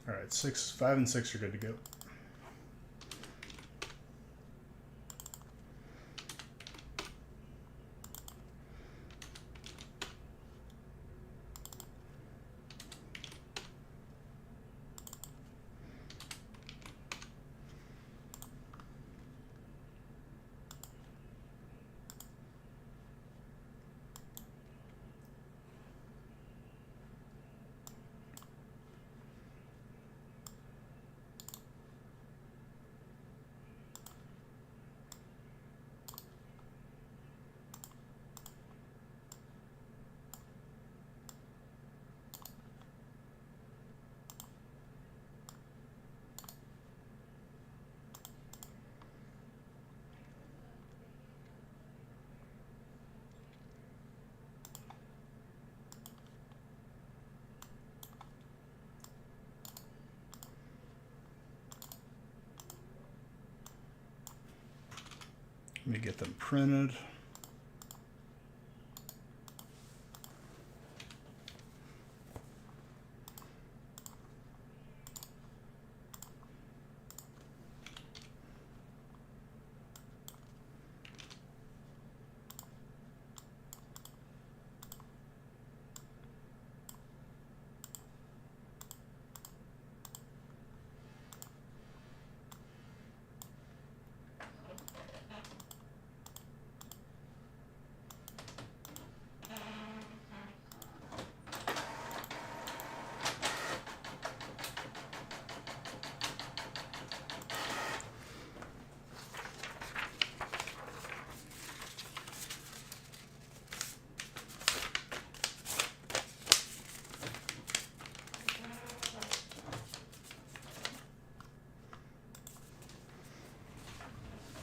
All right, 6, 5, and 6 are good to go. Let me get them printed.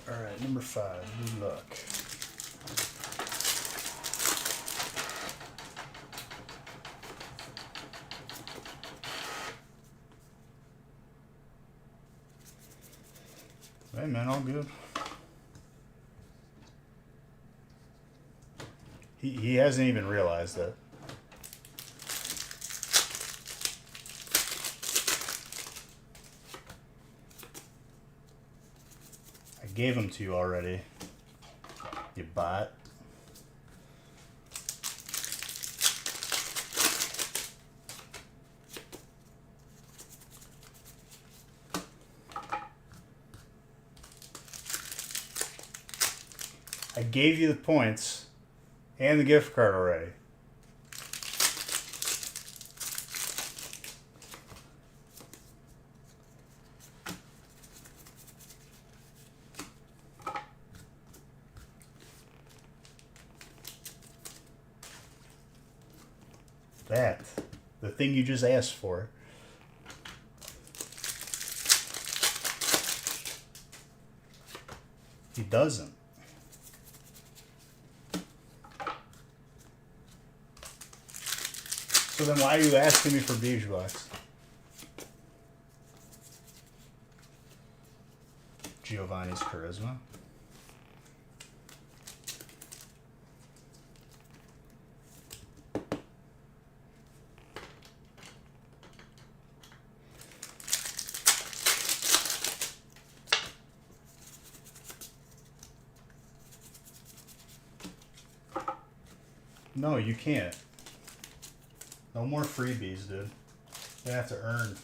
All right, number 5, good luck. Hey man, all good. He hasn't even realized it. I gave them to you already, you bot. I gave you the points and the gift card already. That, the thing you just asked for. He doesn't. So then why are you asking me for Beach Box? Giovanni's Charisma. No, you can't. No more freebies, dude. You have to earn.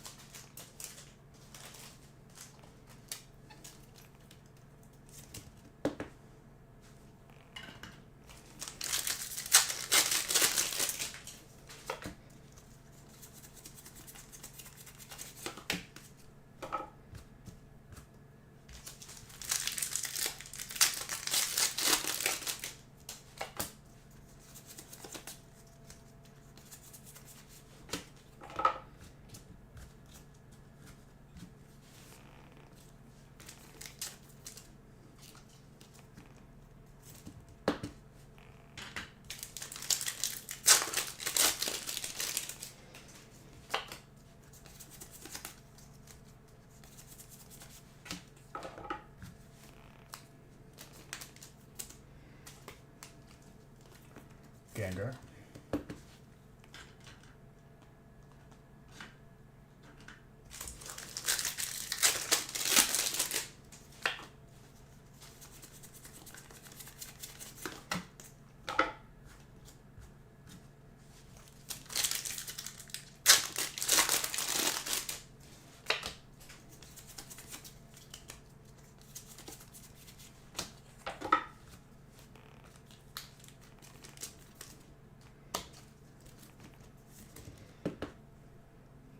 Gengar.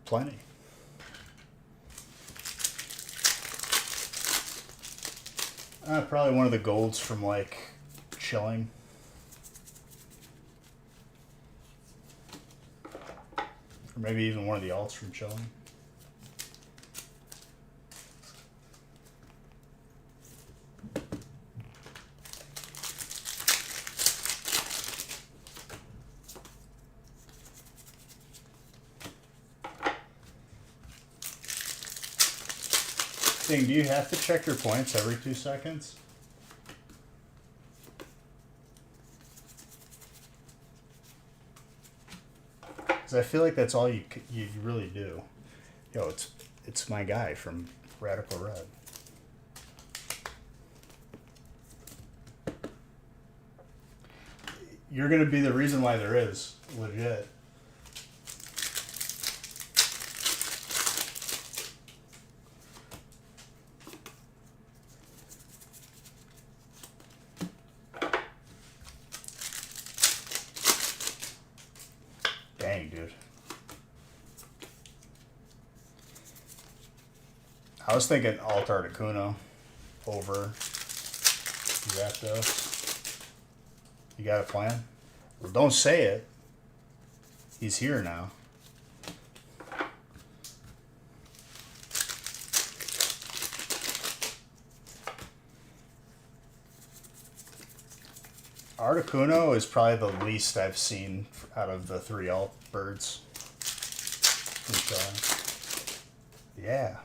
Plenty. Probably one of the golds from like Chilling. Or maybe even one of the alts from Chilling. Thing, do you have to check your points every 2 seconds? Because I feel like that's all you really do. Yo, it's my guy from Radical Red. You're gonna be the reason why there is, legit. Dang, dude. I was thinking Alt Articuno over Zapdos. You got a plan? Well, don't say it. He's here now. Articuno is probably the least I've seen out of the 3 alt birds. Yeah,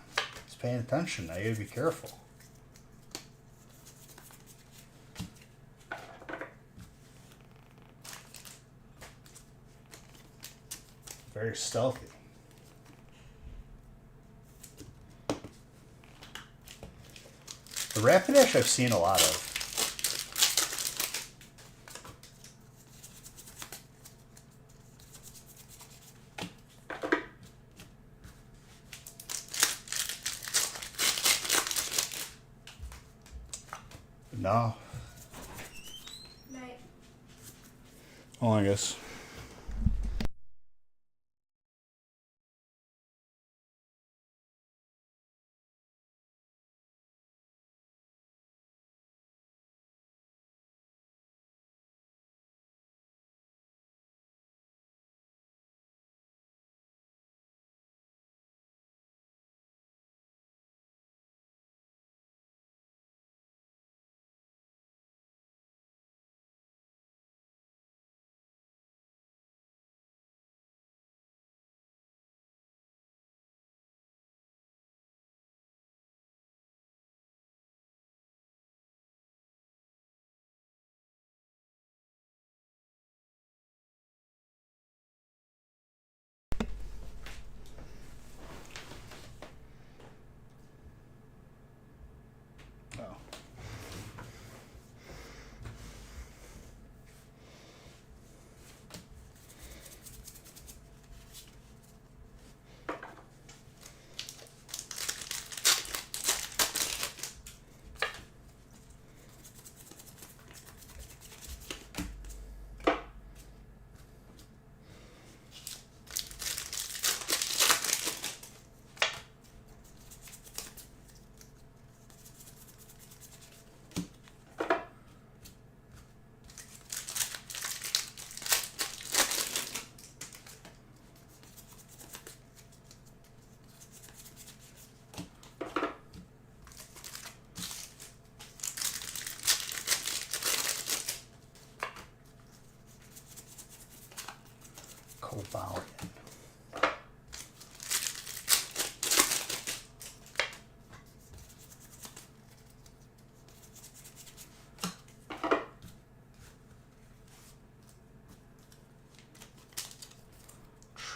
he's paying attention. I gotta be careful. Very stealthy. The Rapidash I've seen a lot of. No. Night. Oh, I guess.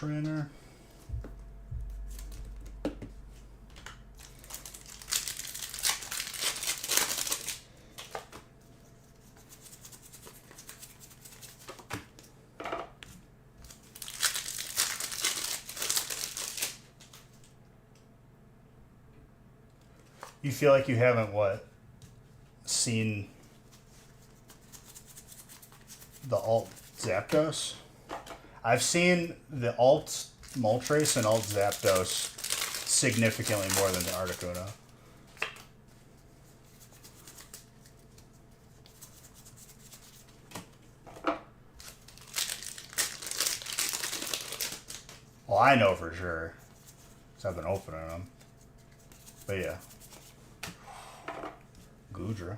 trainer. You feel like you haven't seen the alt Zapdos? I've seen the alt Moltres and alt Zapdos significantly more than the Articuno. Well, I know for sure, because I've been opening them. But yeah. Goodra.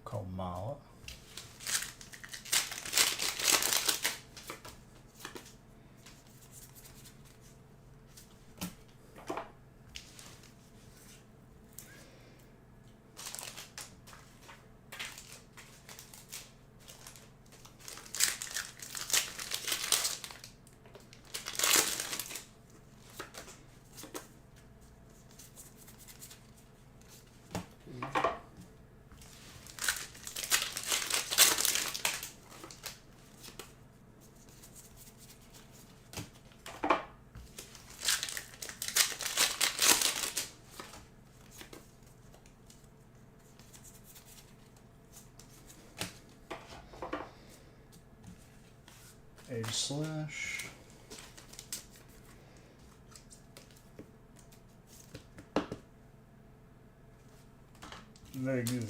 Komala. Aegislash. Very good.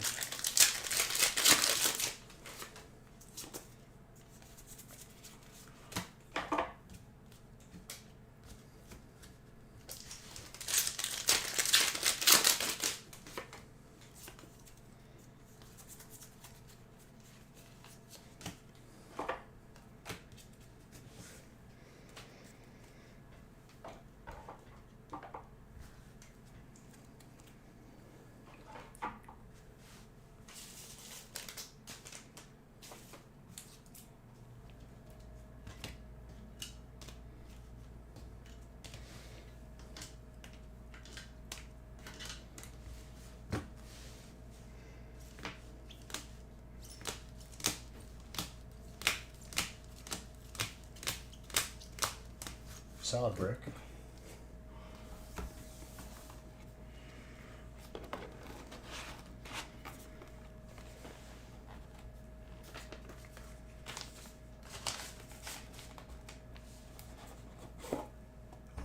Solid brick.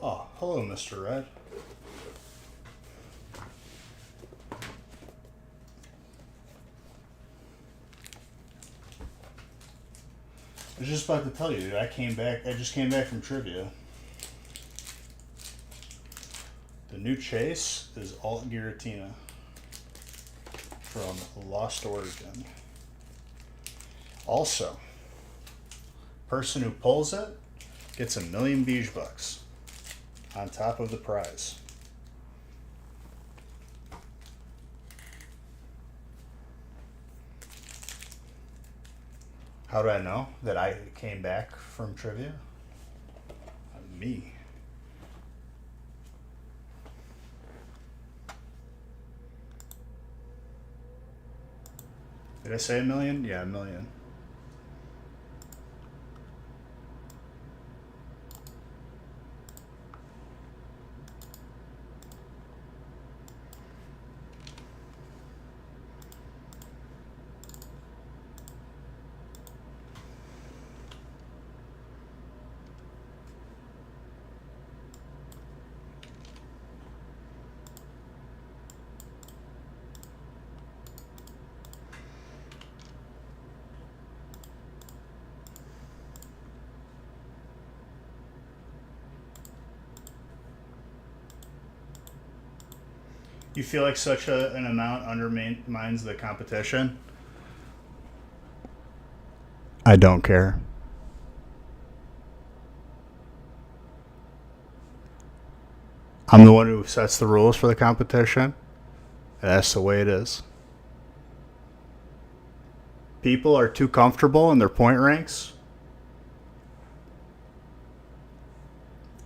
Oh, hello, Mr. Red. I was just about to tell you, dude, I just came back from trivia. The new chase is Alt Giratina from Lost Origin. Also, person who pulls it gets $1,000,000 Beige bucks on top of the prize. How do I know that I came back from trivia? Me. Did I say 1,000,000? Yeah, 1,000,000. You feel like such an amount undermines the competition? I don't care. I'm the one who sets the rules for the competition. And that's the way it is. People are too comfortable in their point ranks.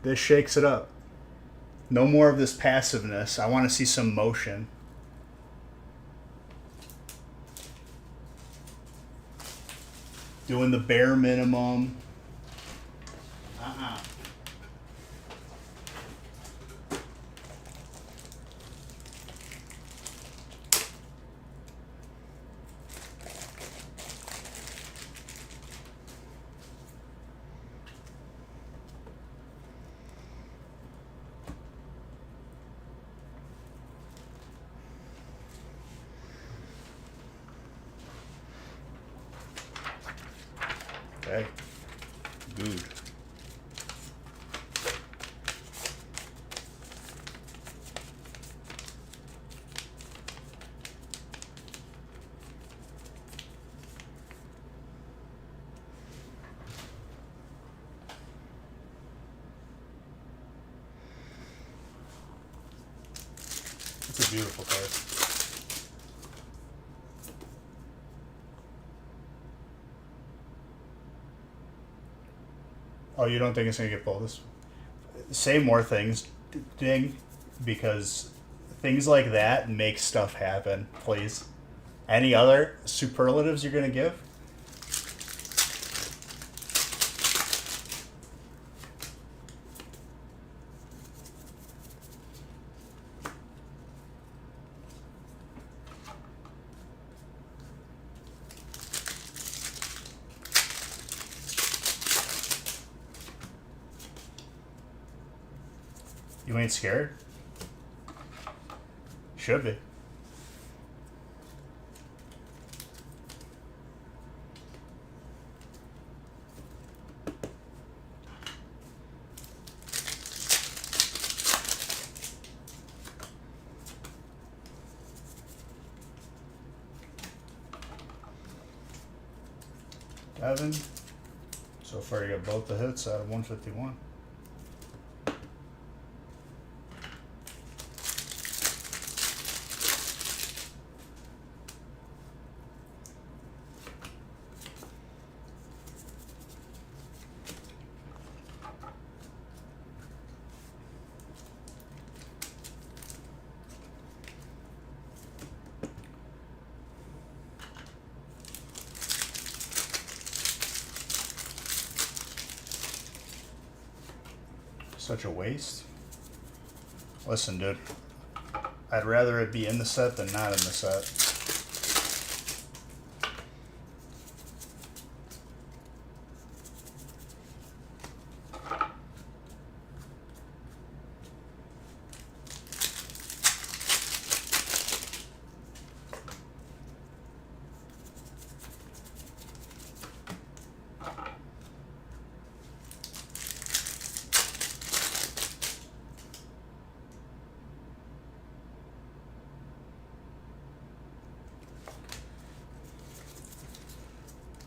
This shakes it up. No more of this passiveness. I want to see some motion. Doing the bare minimum. Okay. Good. It's a beautiful card. Oh, you don't think it's going to get pulled? This? Say more things, Ding, because things like that make stuff happen, please. Any other superlatives you're going to give? You ain't scared? Should be. Devin. So far you got both the hits out of 151. Such a waste. Listen, dude. I'd rather it be in the set than not in the set.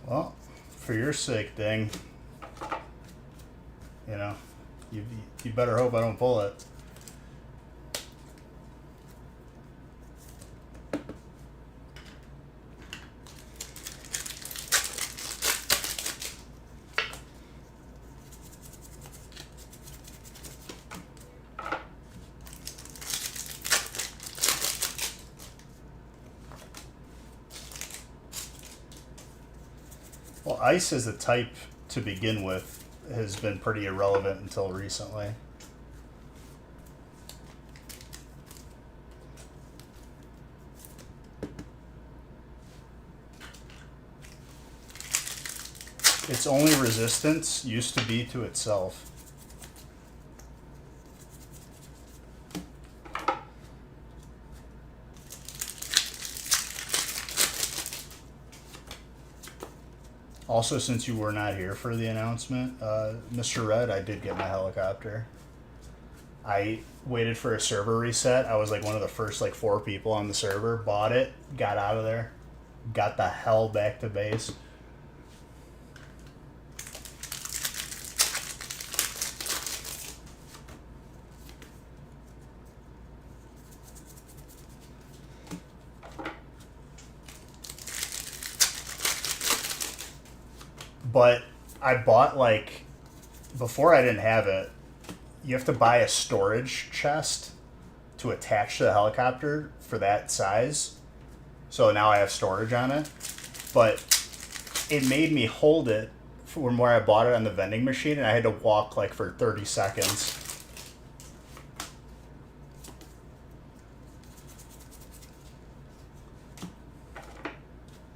Well, for your sake, Ding, you know, you better hope I don't pull it. ice as a type to begin with has been pretty irrelevant until recently. Its only resistance used to be to itself. Also, since you were not here for the announcement, Mr. Red, I did get my helicopter. I waited for a server reset. I was like one of the first like 4 people on the server. Bought it, got out of there, got the hell back to base. But I bought like, before I didn't have it, you have to buy a storage chest to attach to the helicopter for that size. So now I have storage on it. But it made me hold it from where I bought it on the vending machine, and I had to walk like for 30 seconds.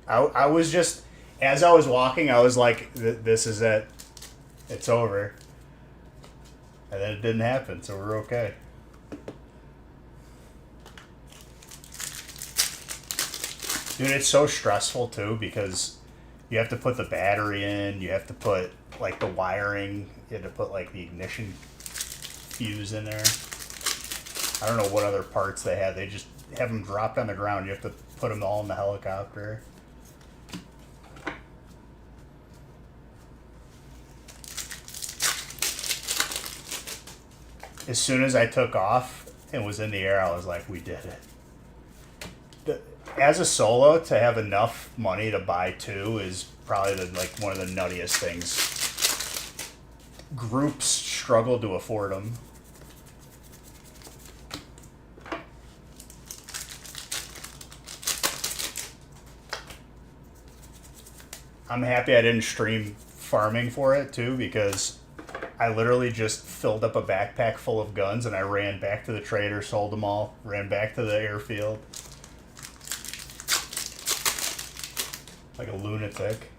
I was just, as I was walking, I was like, this is it. It's over. And then it didn't happen, so we're okay. Dude, it's so stressful too because you have to put the battery in, you have to put like the wiring, you have to put like the ignition fuse in there. I don't know what other parts they have. They just have them dropped on the ground. You have to put them all in the helicopter. As soon as I took off and was in the air, I was like, we did it. As a solo, to have enough money to buy 2 is probably like one of the nuttiest things. Groups struggle to afford them. I'm happy I didn't stream farming for it too, because I literally just filled up a backpack full of guns and I ran back to the trader, sold them all, ran back to the airfield. Like a lunatic.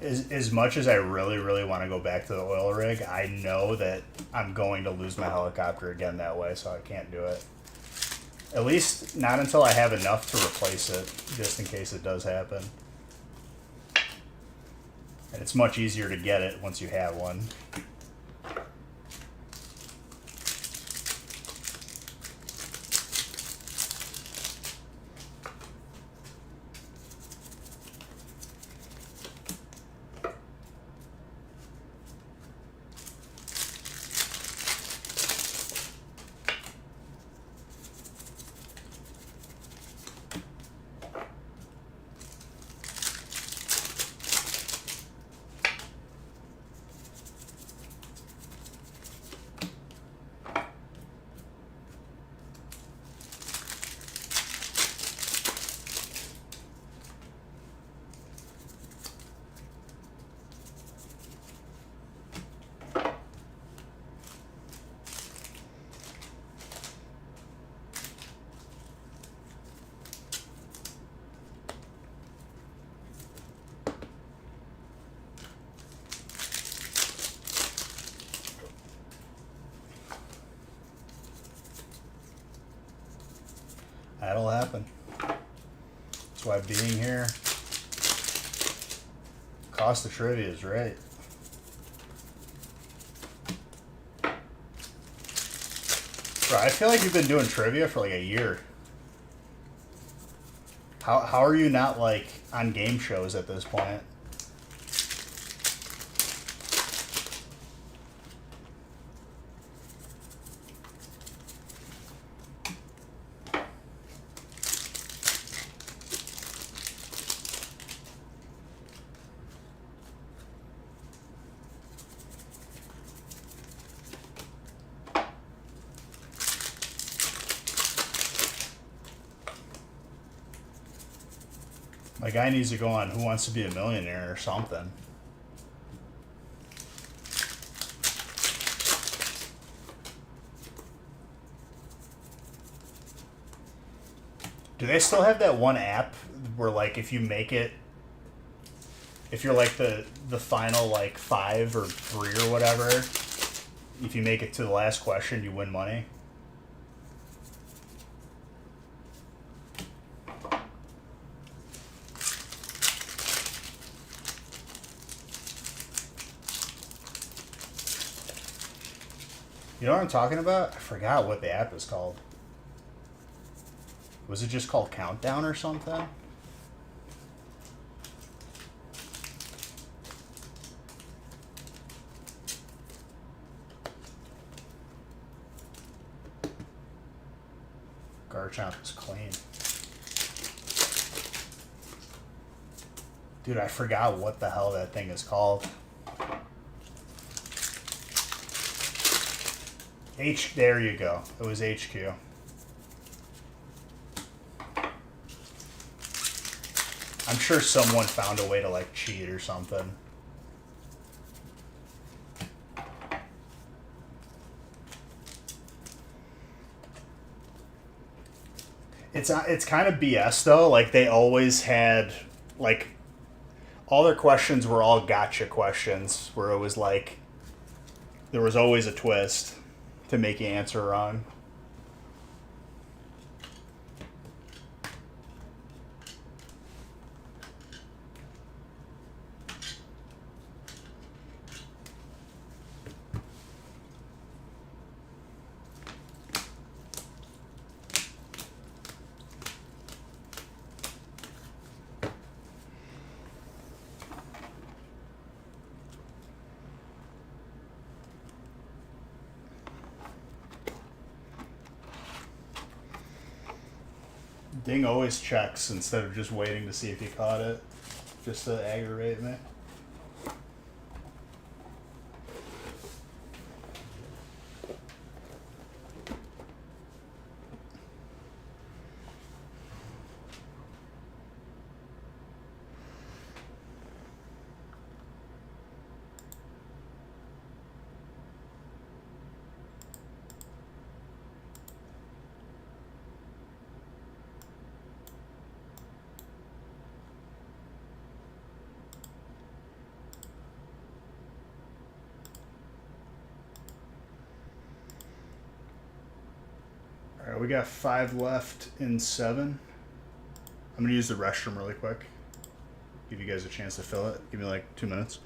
As much as I really, really want to go back to the oil rig, I know that I'm going to lose my helicopter again that way, so I can't do it. At least not until I have enough to replace it, just in case it does happen. And it's much easier to get it once you have one. That'll happen. That's why being here, cost of trivia is right. Bro, I feel like you've been doing trivia for like a year. How are you not like on game shows at this point? My guy needs to go on Who Wants to Be a Millionaire or something. Do they still have that one app where like if you make it, if you're like the final like 5 or 3 or whatever, if you make it to the last question, you win money? You know what I'm talking about? I forgot what the app is called. Was it just called Countdown or something? Garchomp is clean. Dude, I forgot what the hell that thing is called. There you go. It was HQ. I'm sure someone found a way to like cheat or something. It's kind of BS though. Like they always had like all their questions were all gotcha questions where it was like there was always a twist to make you answer wrong. Ding always checks instead of just waiting to see if he caught it, just to aggravate me. All right, we got 5 left in 7. I'm gonna use the restroom really quick. Give you guys a chance to fill it. Give me like 2 minutes.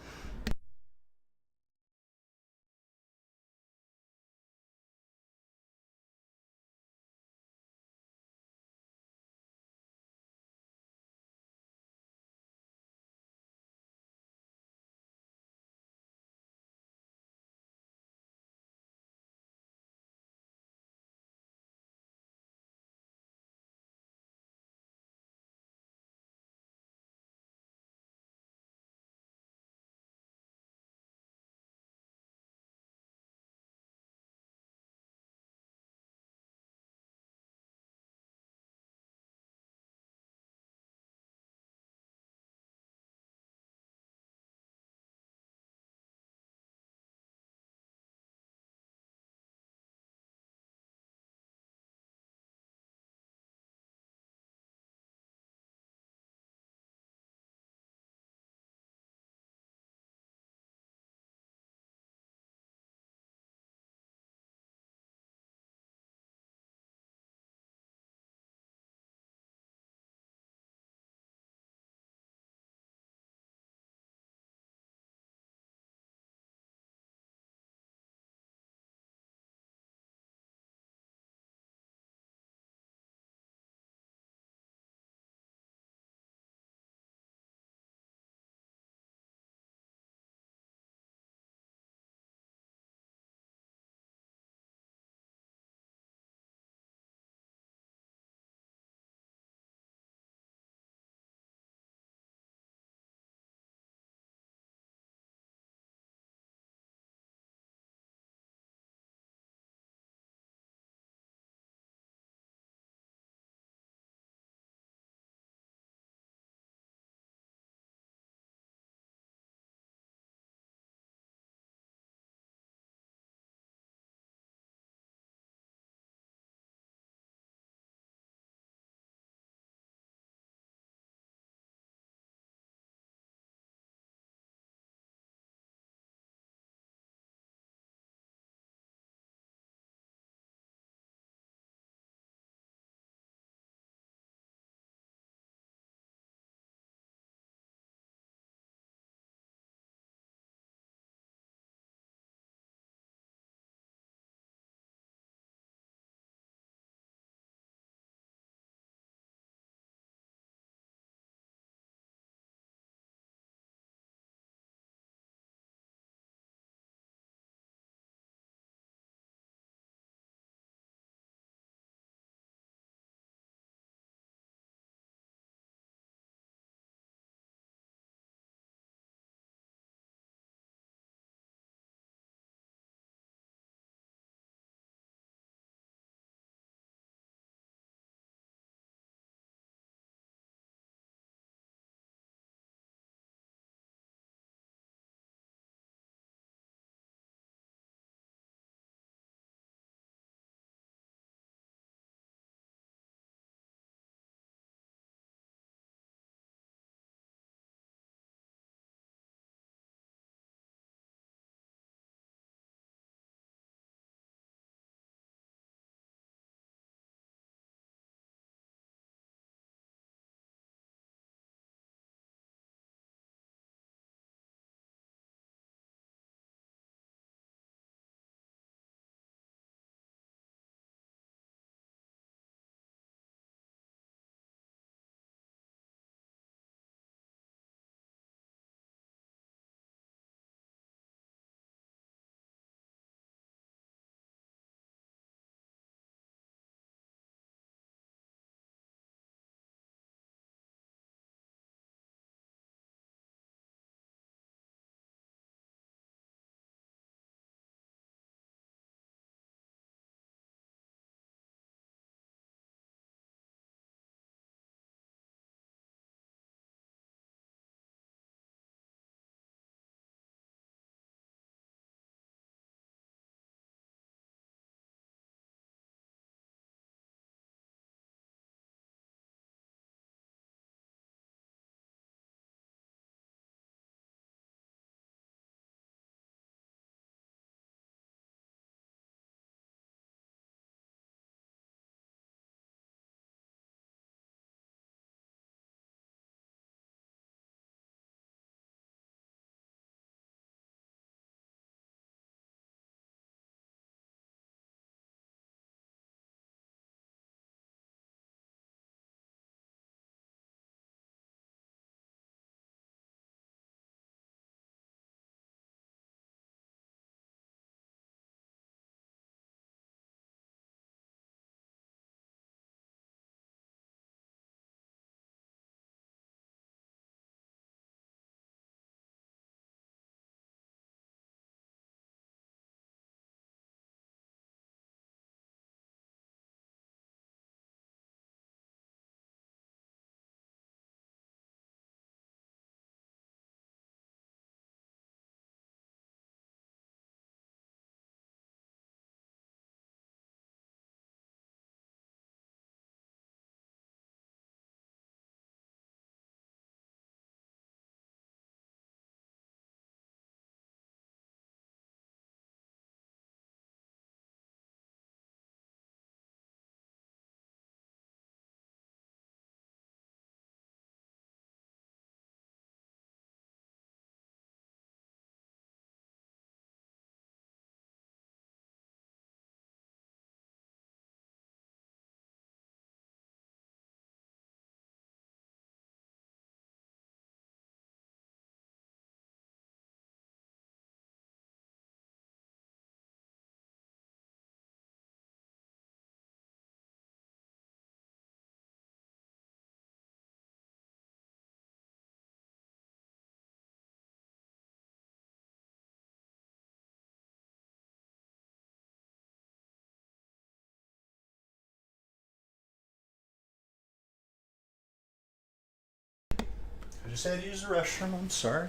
I just had to use the restroom. I'm sorry.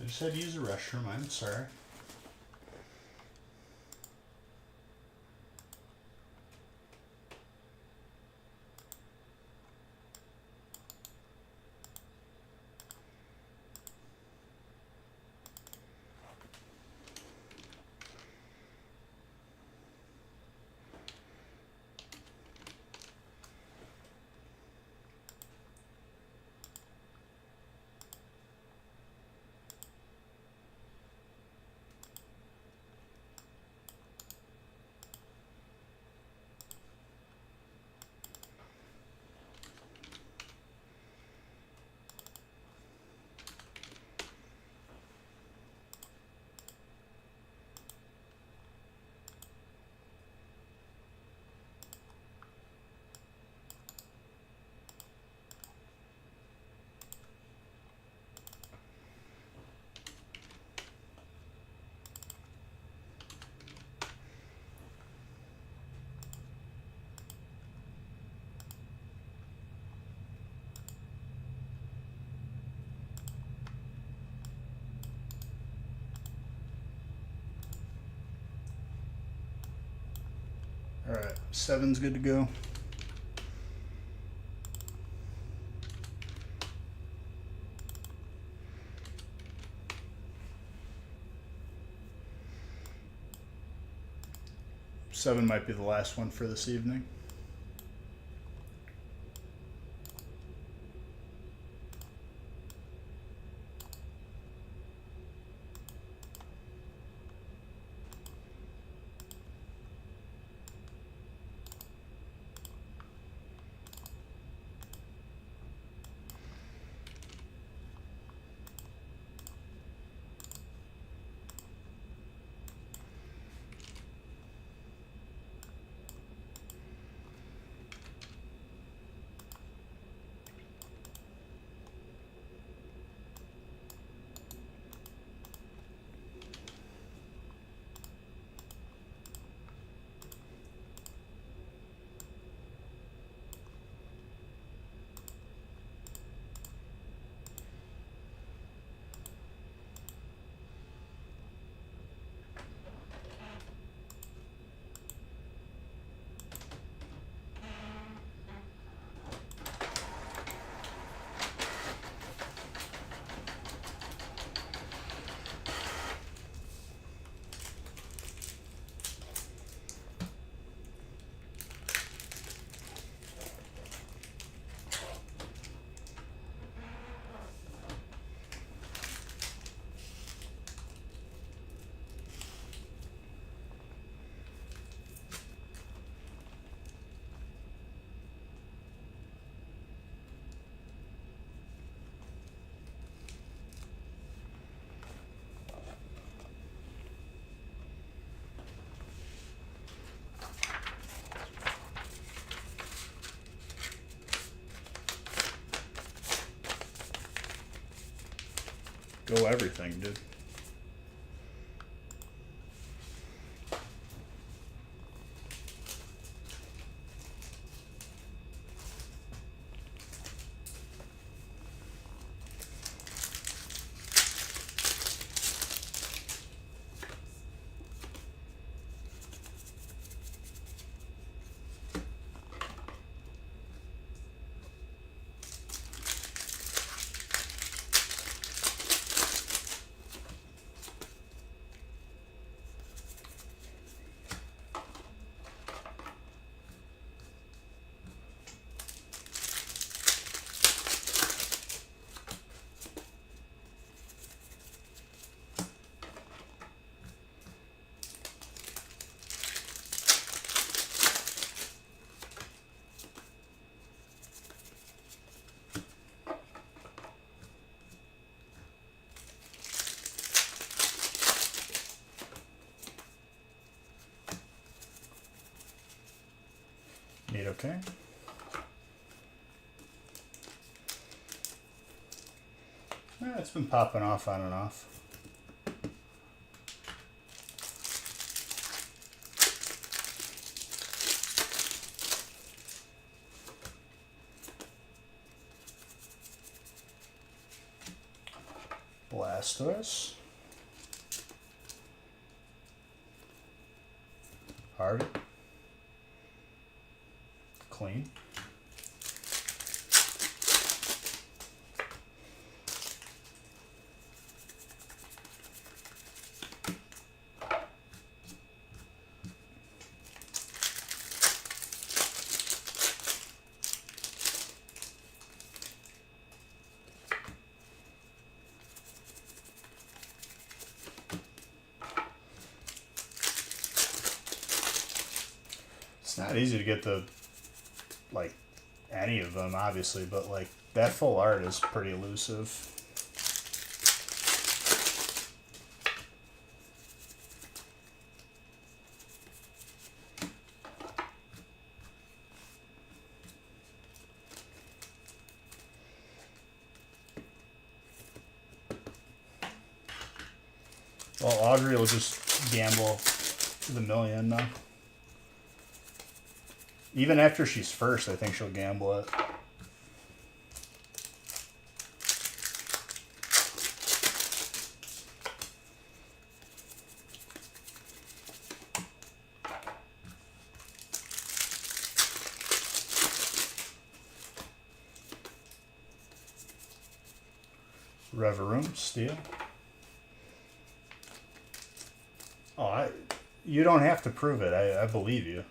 I just had to use the restroom. I'm sorry. All right, 7's good to go. Seven might be the last one for this evening. Go everything, dude. Okay. It's been popping off on and off. Blastoise. Hard. Clean. It's not easy to get the, like, any of them, obviously, but, like, that full art is pretty elusive. Well, Audrey will just gamble the million now. Even after she's first, I think she'll gamble it. Reverum, Steel. Oh, you don't have to prove it. I believe you.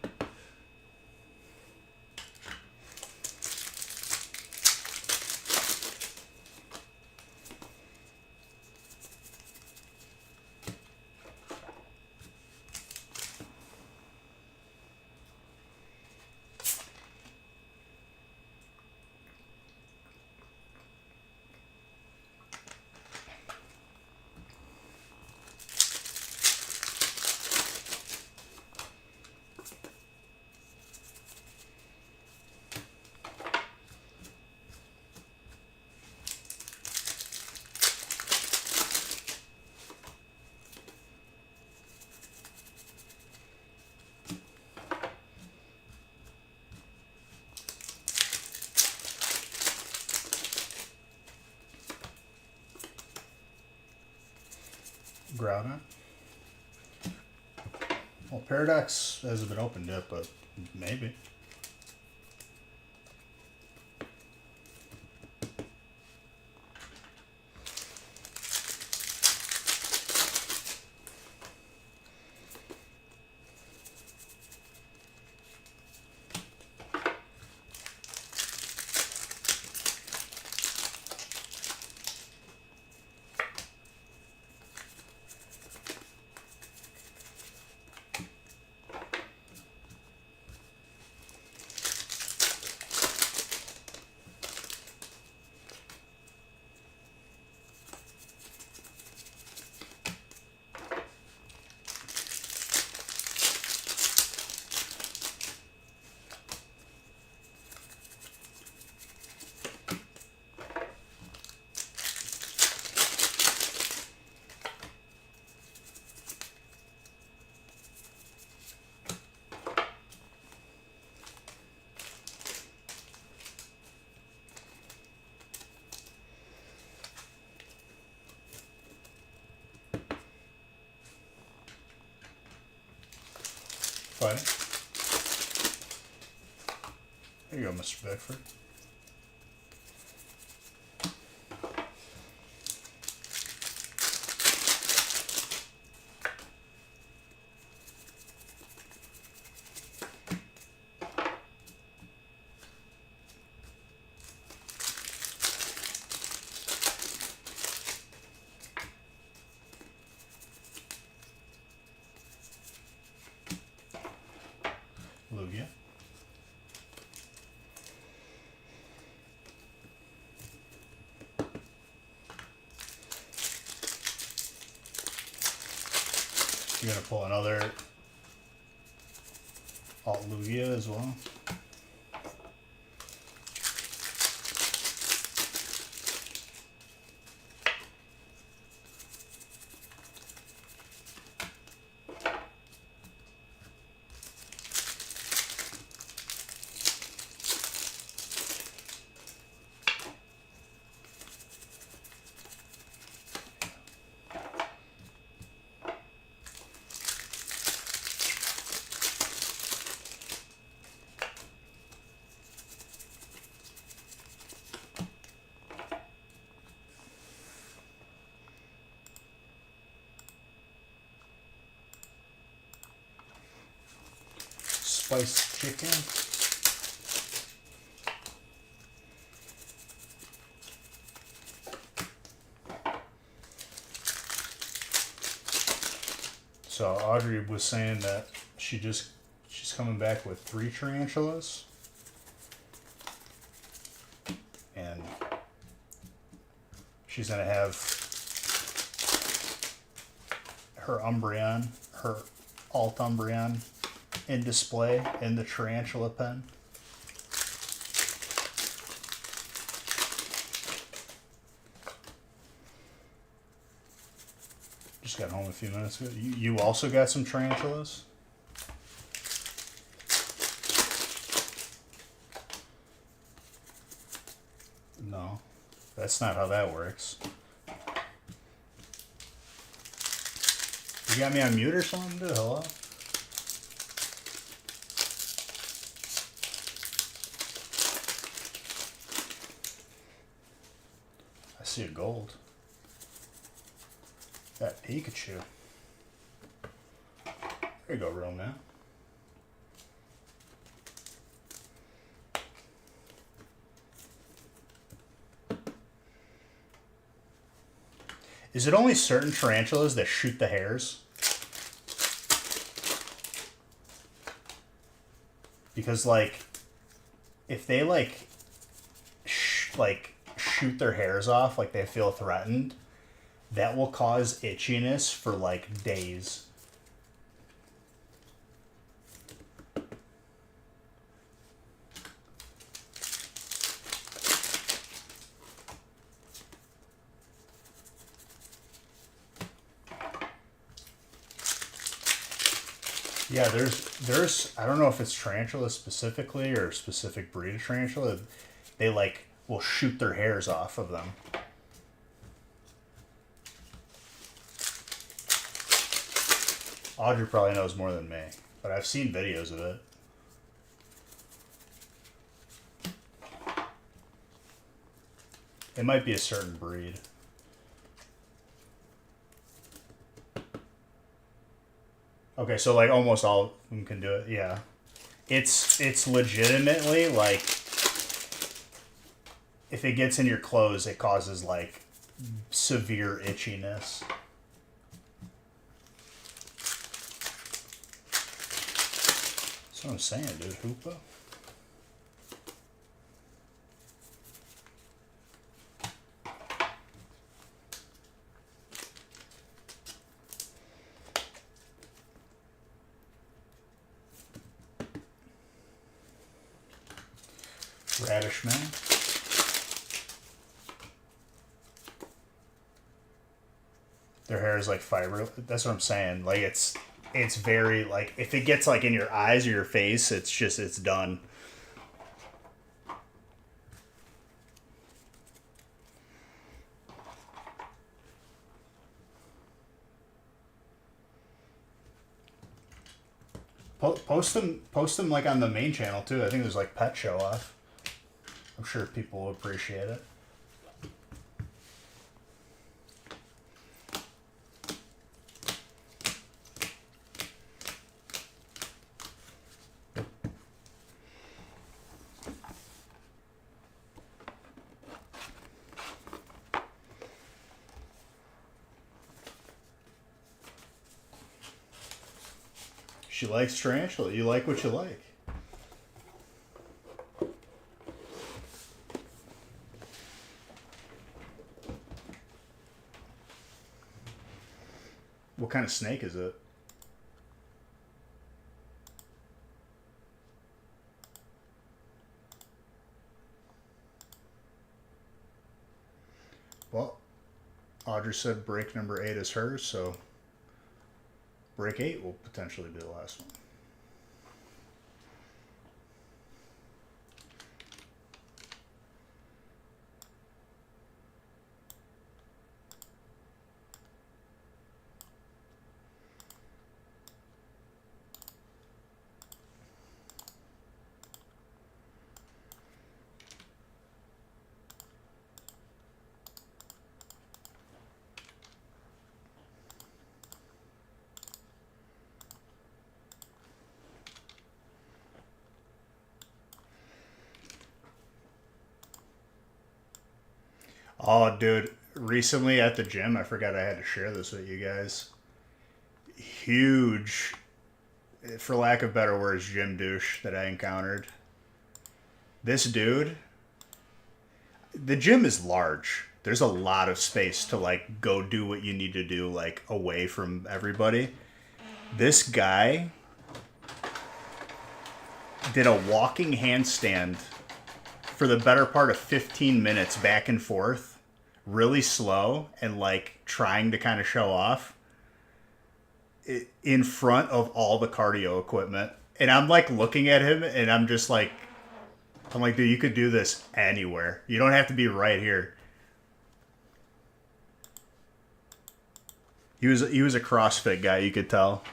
Groudon. Well, Paradox hasn't been opened yet, but maybe. Fighting. There you go, Mr. Beckford. Lugia. You're gonna pull another Alt Lugia as well. spiced chicken. So Audrey was saying that she's coming back with 3 tarantulas. And she's gonna have her Umbreon, her alt Umbreon in display in the tarantula pen. Just got home a few minutes ago. You also got some tarantulas? No, that's not how that works. You got me on mute or something, dude? Hello? I see a gold. That Pikachu. There you go, real man. Is it only certain tarantulas that shoot the hairs? Because, like, if they, like, shoot their hairs off, like they feel threatened, that will cause itchiness for, like, days. Yeah, there's I don't know if it's tarantula specifically or a specific breed of tarantula. They like will shoot their hairs off of them. Audrey probably knows more than me, but I've seen videos of it. It might be a certain breed. Okay, so like almost all of them can do it. Yeah, it's legitimately like if it gets in your clothes, it causes like severe itchiness. That's what I'm saying, dude. Hoopa. Radish man. Their hair is like fiber. That's what I'm saying. Like it's very like if it gets like in your eyes or your face, it's done. Post them like on the main channel too. I think there's like pet show off. I'm sure people will appreciate it. She likes tarantula. You like what you like. What kind of snake is it? Well, Audrey said break number 8 is hers, so break 8 will potentially be the last one. Oh, dude, recently at the gym, I forgot I had to share this with you guys. Huge, for lack of better words, gym douche that I encountered. This dude, the gym is large. There's a lot of space to like go do what you need to do, like away from everybody. This guy did a walking handstand for the better part of 15 minutes back and forth, really slow and like trying to kind of show off in front of all the cardio equipment. And I'm like looking at him and I'm like, dude, you could do this anywhere. You don't have to be right here. He was a CrossFit guy, you could tell.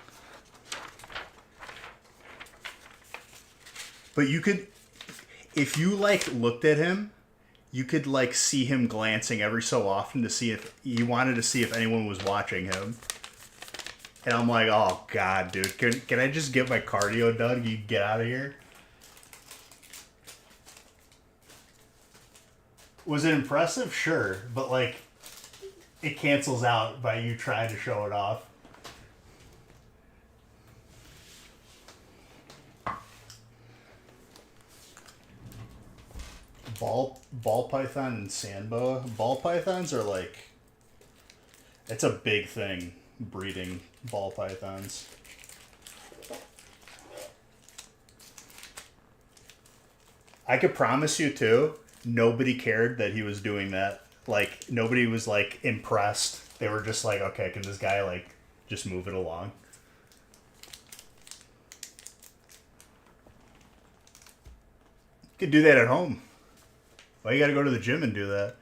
But you could, if you like looked at him, you could like see him glancing every so often to see if he wanted to see if anyone was watching him. And I'm like, oh god, dude, can I just get my cardio done? You get out of here. Was it impressive? Sure, but like, it cancels out by you trying to show it off. Ball python and sand boa. Ball pythons are like, it's a big thing breeding ball pythons. I could promise you too, nobody cared that he was doing that. Like nobody was like impressed. They were just like, okay, can this guy like just move it along? You could do that at home. Why you gotta go to the gym and do that?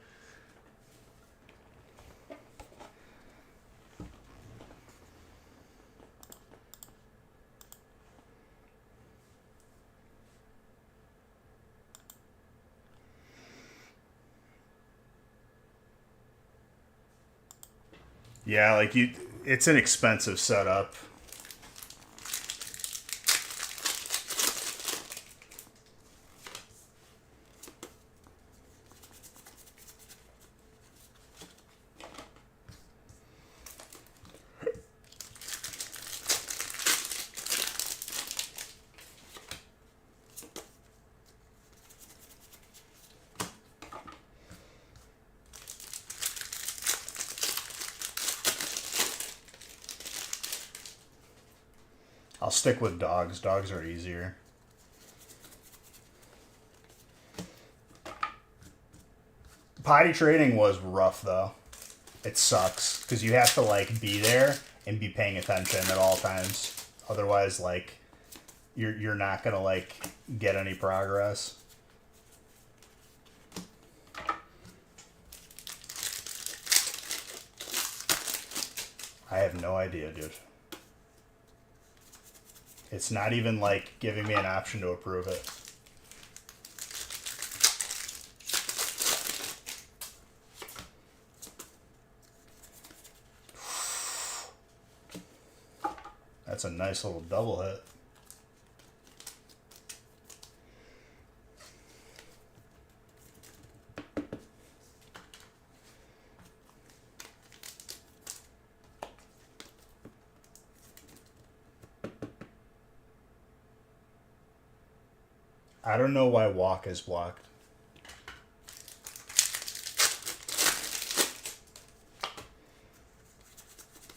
Yeah, like it's an expensive setup. I'll stick with dogs. Dogs are easier. Potty training was rough though. It sucks because you have to like be there and be paying attention at all times. Otherwise, like you're not gonna like get any progress. I have no idea, dude. It's not even like giving me an option to approve it. That's a nice little double hit. I don't know why walk is blocked.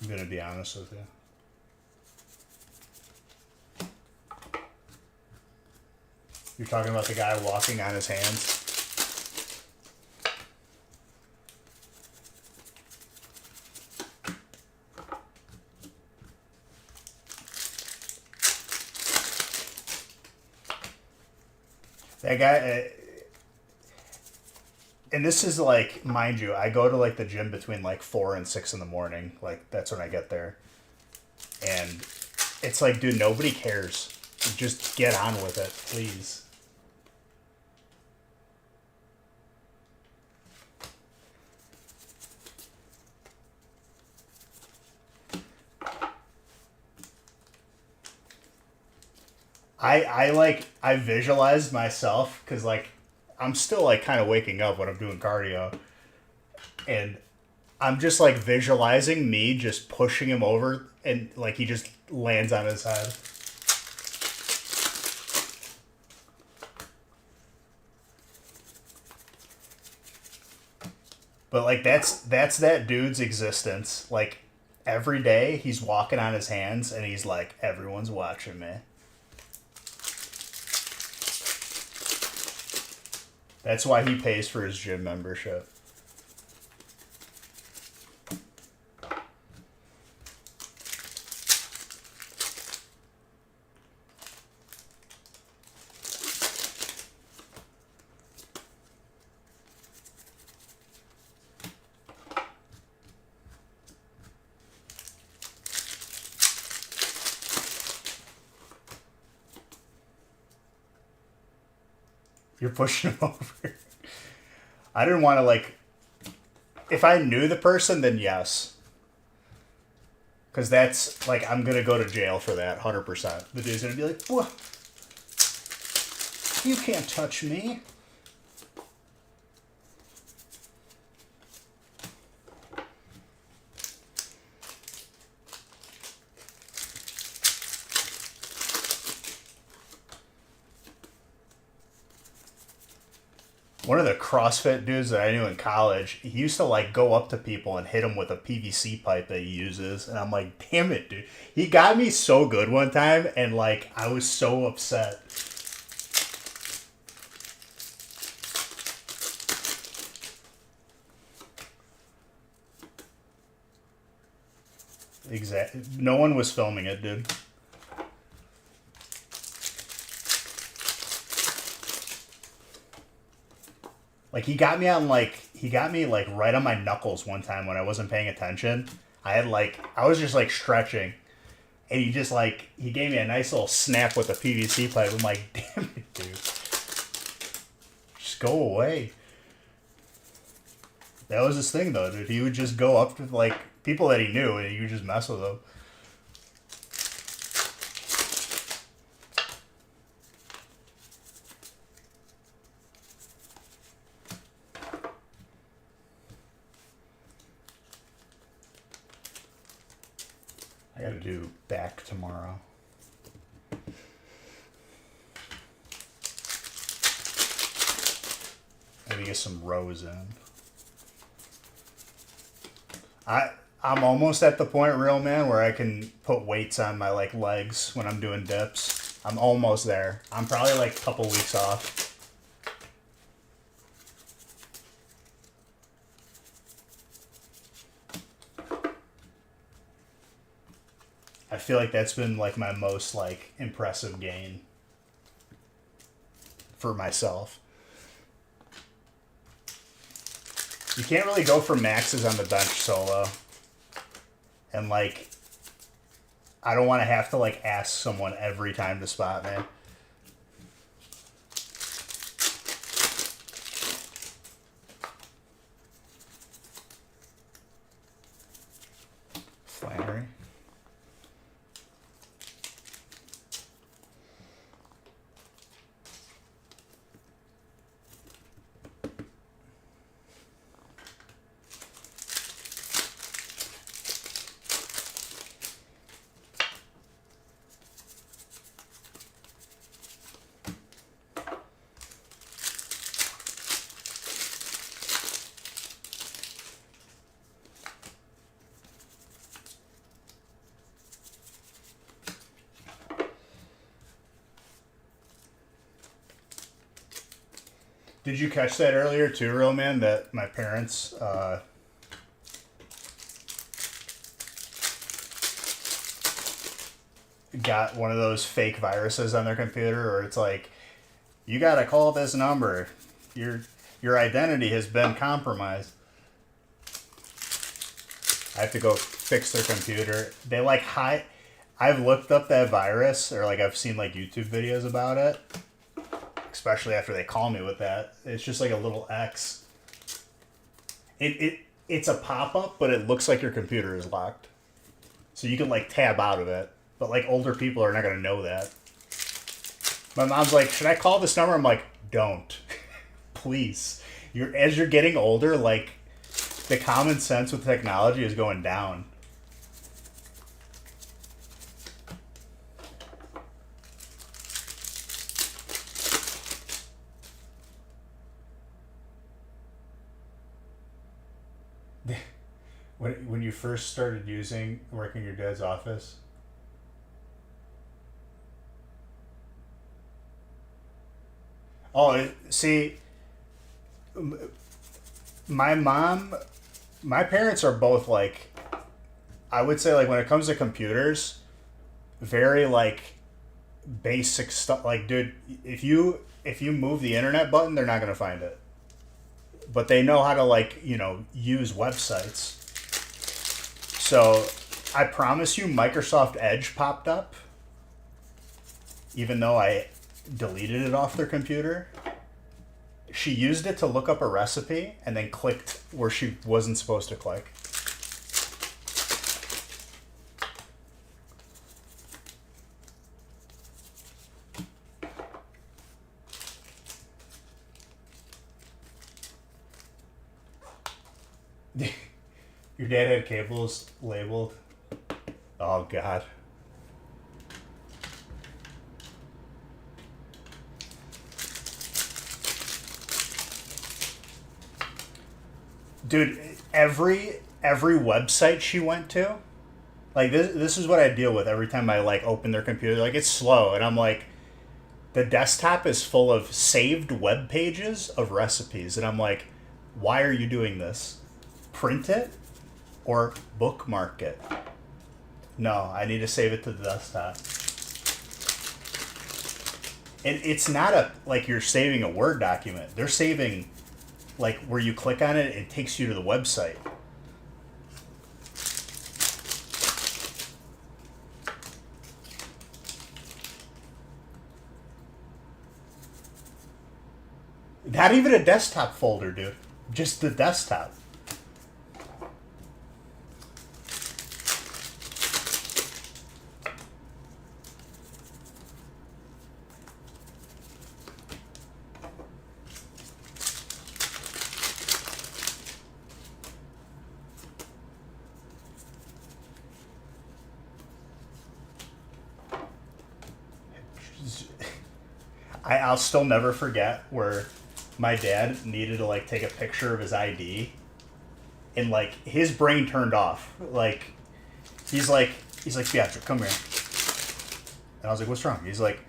I'm gonna be honest with you. You're talking about the guy walking on his hands? That guy, and this is like, mind you, I go to like the gym between like 4 and 6 in the morning. Like, that's when I get there. And it's like, dude, nobody cares. Just get on with it, please. I visualized myself because like I'm still like kind of waking up when I'm doing cardio, And I'm just like visualizing me just pushing him over and like he just lands on his head. But like that's that dude's existence. Like every day he's walking on his hands and he's like, everyone's watching me. That's why he pays for his gym membership. You're pushing him over. I didn't want to like. If I knew the person, then yes. Because that's like I'm gonna go to jail for that, 100%. The dude's gonna be like, "What? You can't touch me." One of the CrossFit dudes that I knew in college, he used to like go up to people and hit them with a PVC pipe that he uses, and I'm like, damn it, dude. He got me so good one time, and like I was so upset. Exactly. No one was filming it, dude. Like he got me like right on my knuckles one time when I wasn't paying attention. I was just like stretching, and he gave me a nice little snap with the PVC pipe. I'm like, damn it, dude, just go away. That was his thing though, dude. He would just go up to like people that he knew, and he would just mess with them. I gotta do back tomorrow. Maybe get some rows in. I'm almost at the point, real man, where I can put weights on my like legs when I'm doing dips. I'm almost there. I'm probably like a couple weeks off. I feel like that's been like my most like impressive gain for myself. You can't really go for maxes on the bench solo. And like I don't want to have to like ask someone every time to spot me. Flannery. Did you catch that earlier too, real man? That my parents got one of those fake viruses on their computer, or it's like, you gotta call this number. Your identity has been compromised. I have to go fix their computer. They like hide. I've looked up that virus, or like I've seen like YouTube videos about it. Especially after they call me with that. It's just like a little X. It's a pop-up, but it looks like your computer is locked. So you can like tab out of it. But like older people are not gonna know that. My mom's like, should I call this number? I'm like, don't. Please. As you're getting older, like The common sense with technology is going down. When you first started working your dad's office, see, my mom, my parents are both like, I would say like when it comes to computers, very like basic stuff. Like, dude, if you move the internet button, they're not gonna find it. But they know how to like use websites. So I promise you, Microsoft Edge popped up, even though I deleted it off their computer. She used it to look up a recipe and then clicked where she wasn't supposed to click. Your dad had cables labeled. Oh, God. Dude, every website she went to, like this is what I deal with every time I like open their computer. Like, it's slow, and I'm like, the desktop is full of saved web pages of recipes, and I'm like, why are you doing this? Print it or bookmark it. No, I need to save it to the desktop. And it's not like you're saving a Word document. They're saving, like, where you click on it, it takes you to the website. Not even a desktop folder, dude. Just the desktop. I'll still never forget where my dad needed to like take a picture of his ID, and like his brain turned off. Like he's like Beatrice, come here. And I was like, what's wrong? He's like,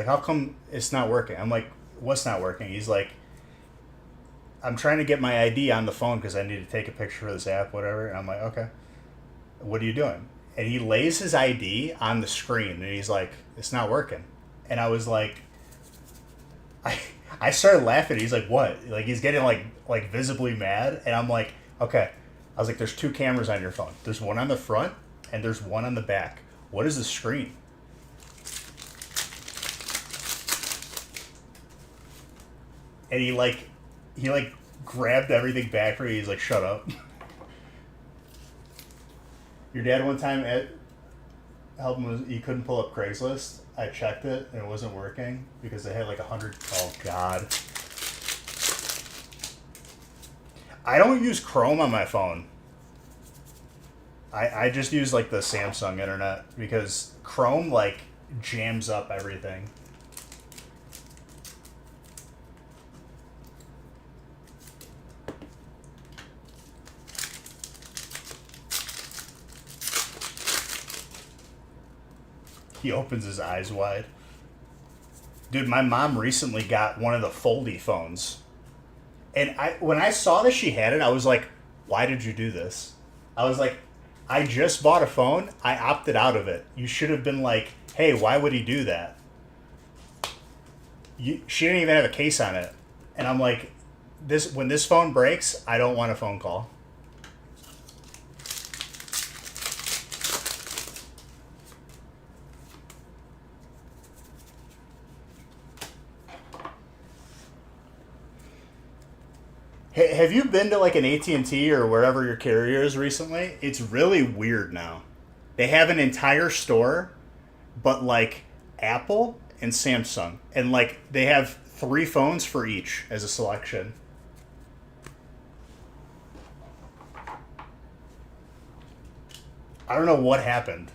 how come it's not working? I'm like, what's not working? He's like, I'm trying to get my ID on the phone because I need to take a picture of this app, whatever. And I'm like, okay, what are you doing? And he lays his ID on the screen, and he's like, it's not working. And I was like, I started laughing. He's like, what? Like, he's getting like visibly mad. And I'm like, okay. I was like, there's two cameras on your phone. There's one on the front and there's one on the back. What is the screen? And he grabbed everything back for me. He's like, shut up. Your dad one time helped him, he couldn't pull up Craigslist. I checked it and it wasn't working because they had like 100. Oh, God. I don't use Chrome on my phone. I just use like the Samsung internet because Chrome like jams up everything. He opens his eyes wide. Dude, my mom recently got one of the foldy phones. And when I saw that she had it, I was like, why did you do this? I was like, I just bought a phone. I opted out of it. You should have been like, hey, why would he do that? She didn't even have a case on it. And I'm like, when this phone breaks, I don't want a phone call. Have you been to like an AT&T or wherever your carrier is recently? It's really weird now. They have an entire store, but like Apple and Samsung. And like they have 3 phones for each as a selection. I don't know what happened.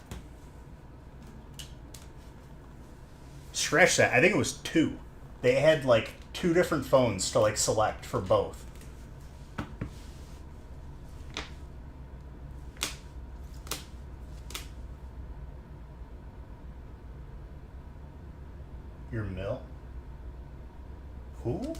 Scratch that. I think it was 2. They had like 2 different phones to like select for both. Your mill? Who?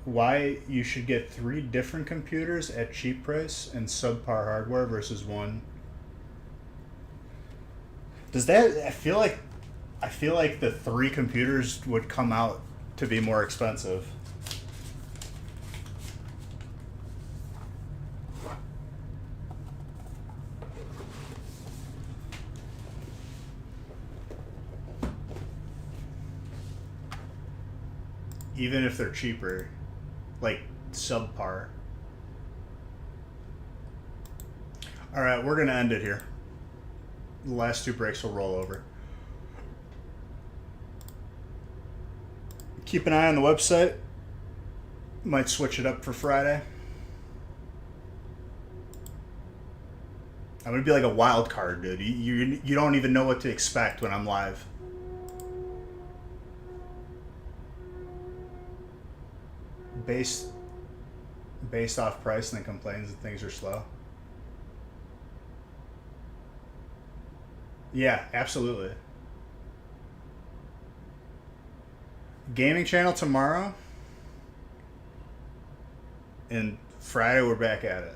Why you should get 3 different computers at cheap price and subpar hardware versus one. Does that I feel like the 3 computers would come out to be more expensive. Even if they're cheaper, like subpar. All right, we're gonna end it here. The last 2 breaks will roll over. Keep an eye on the website. Might switch it up for Friday. I'm gonna be like a wild card, dude. You don't even know what to expect when I'm live. Based off price and then complains that things are slow. Yeah, absolutely. Gaming channel tomorrow, and Friday we're back at it.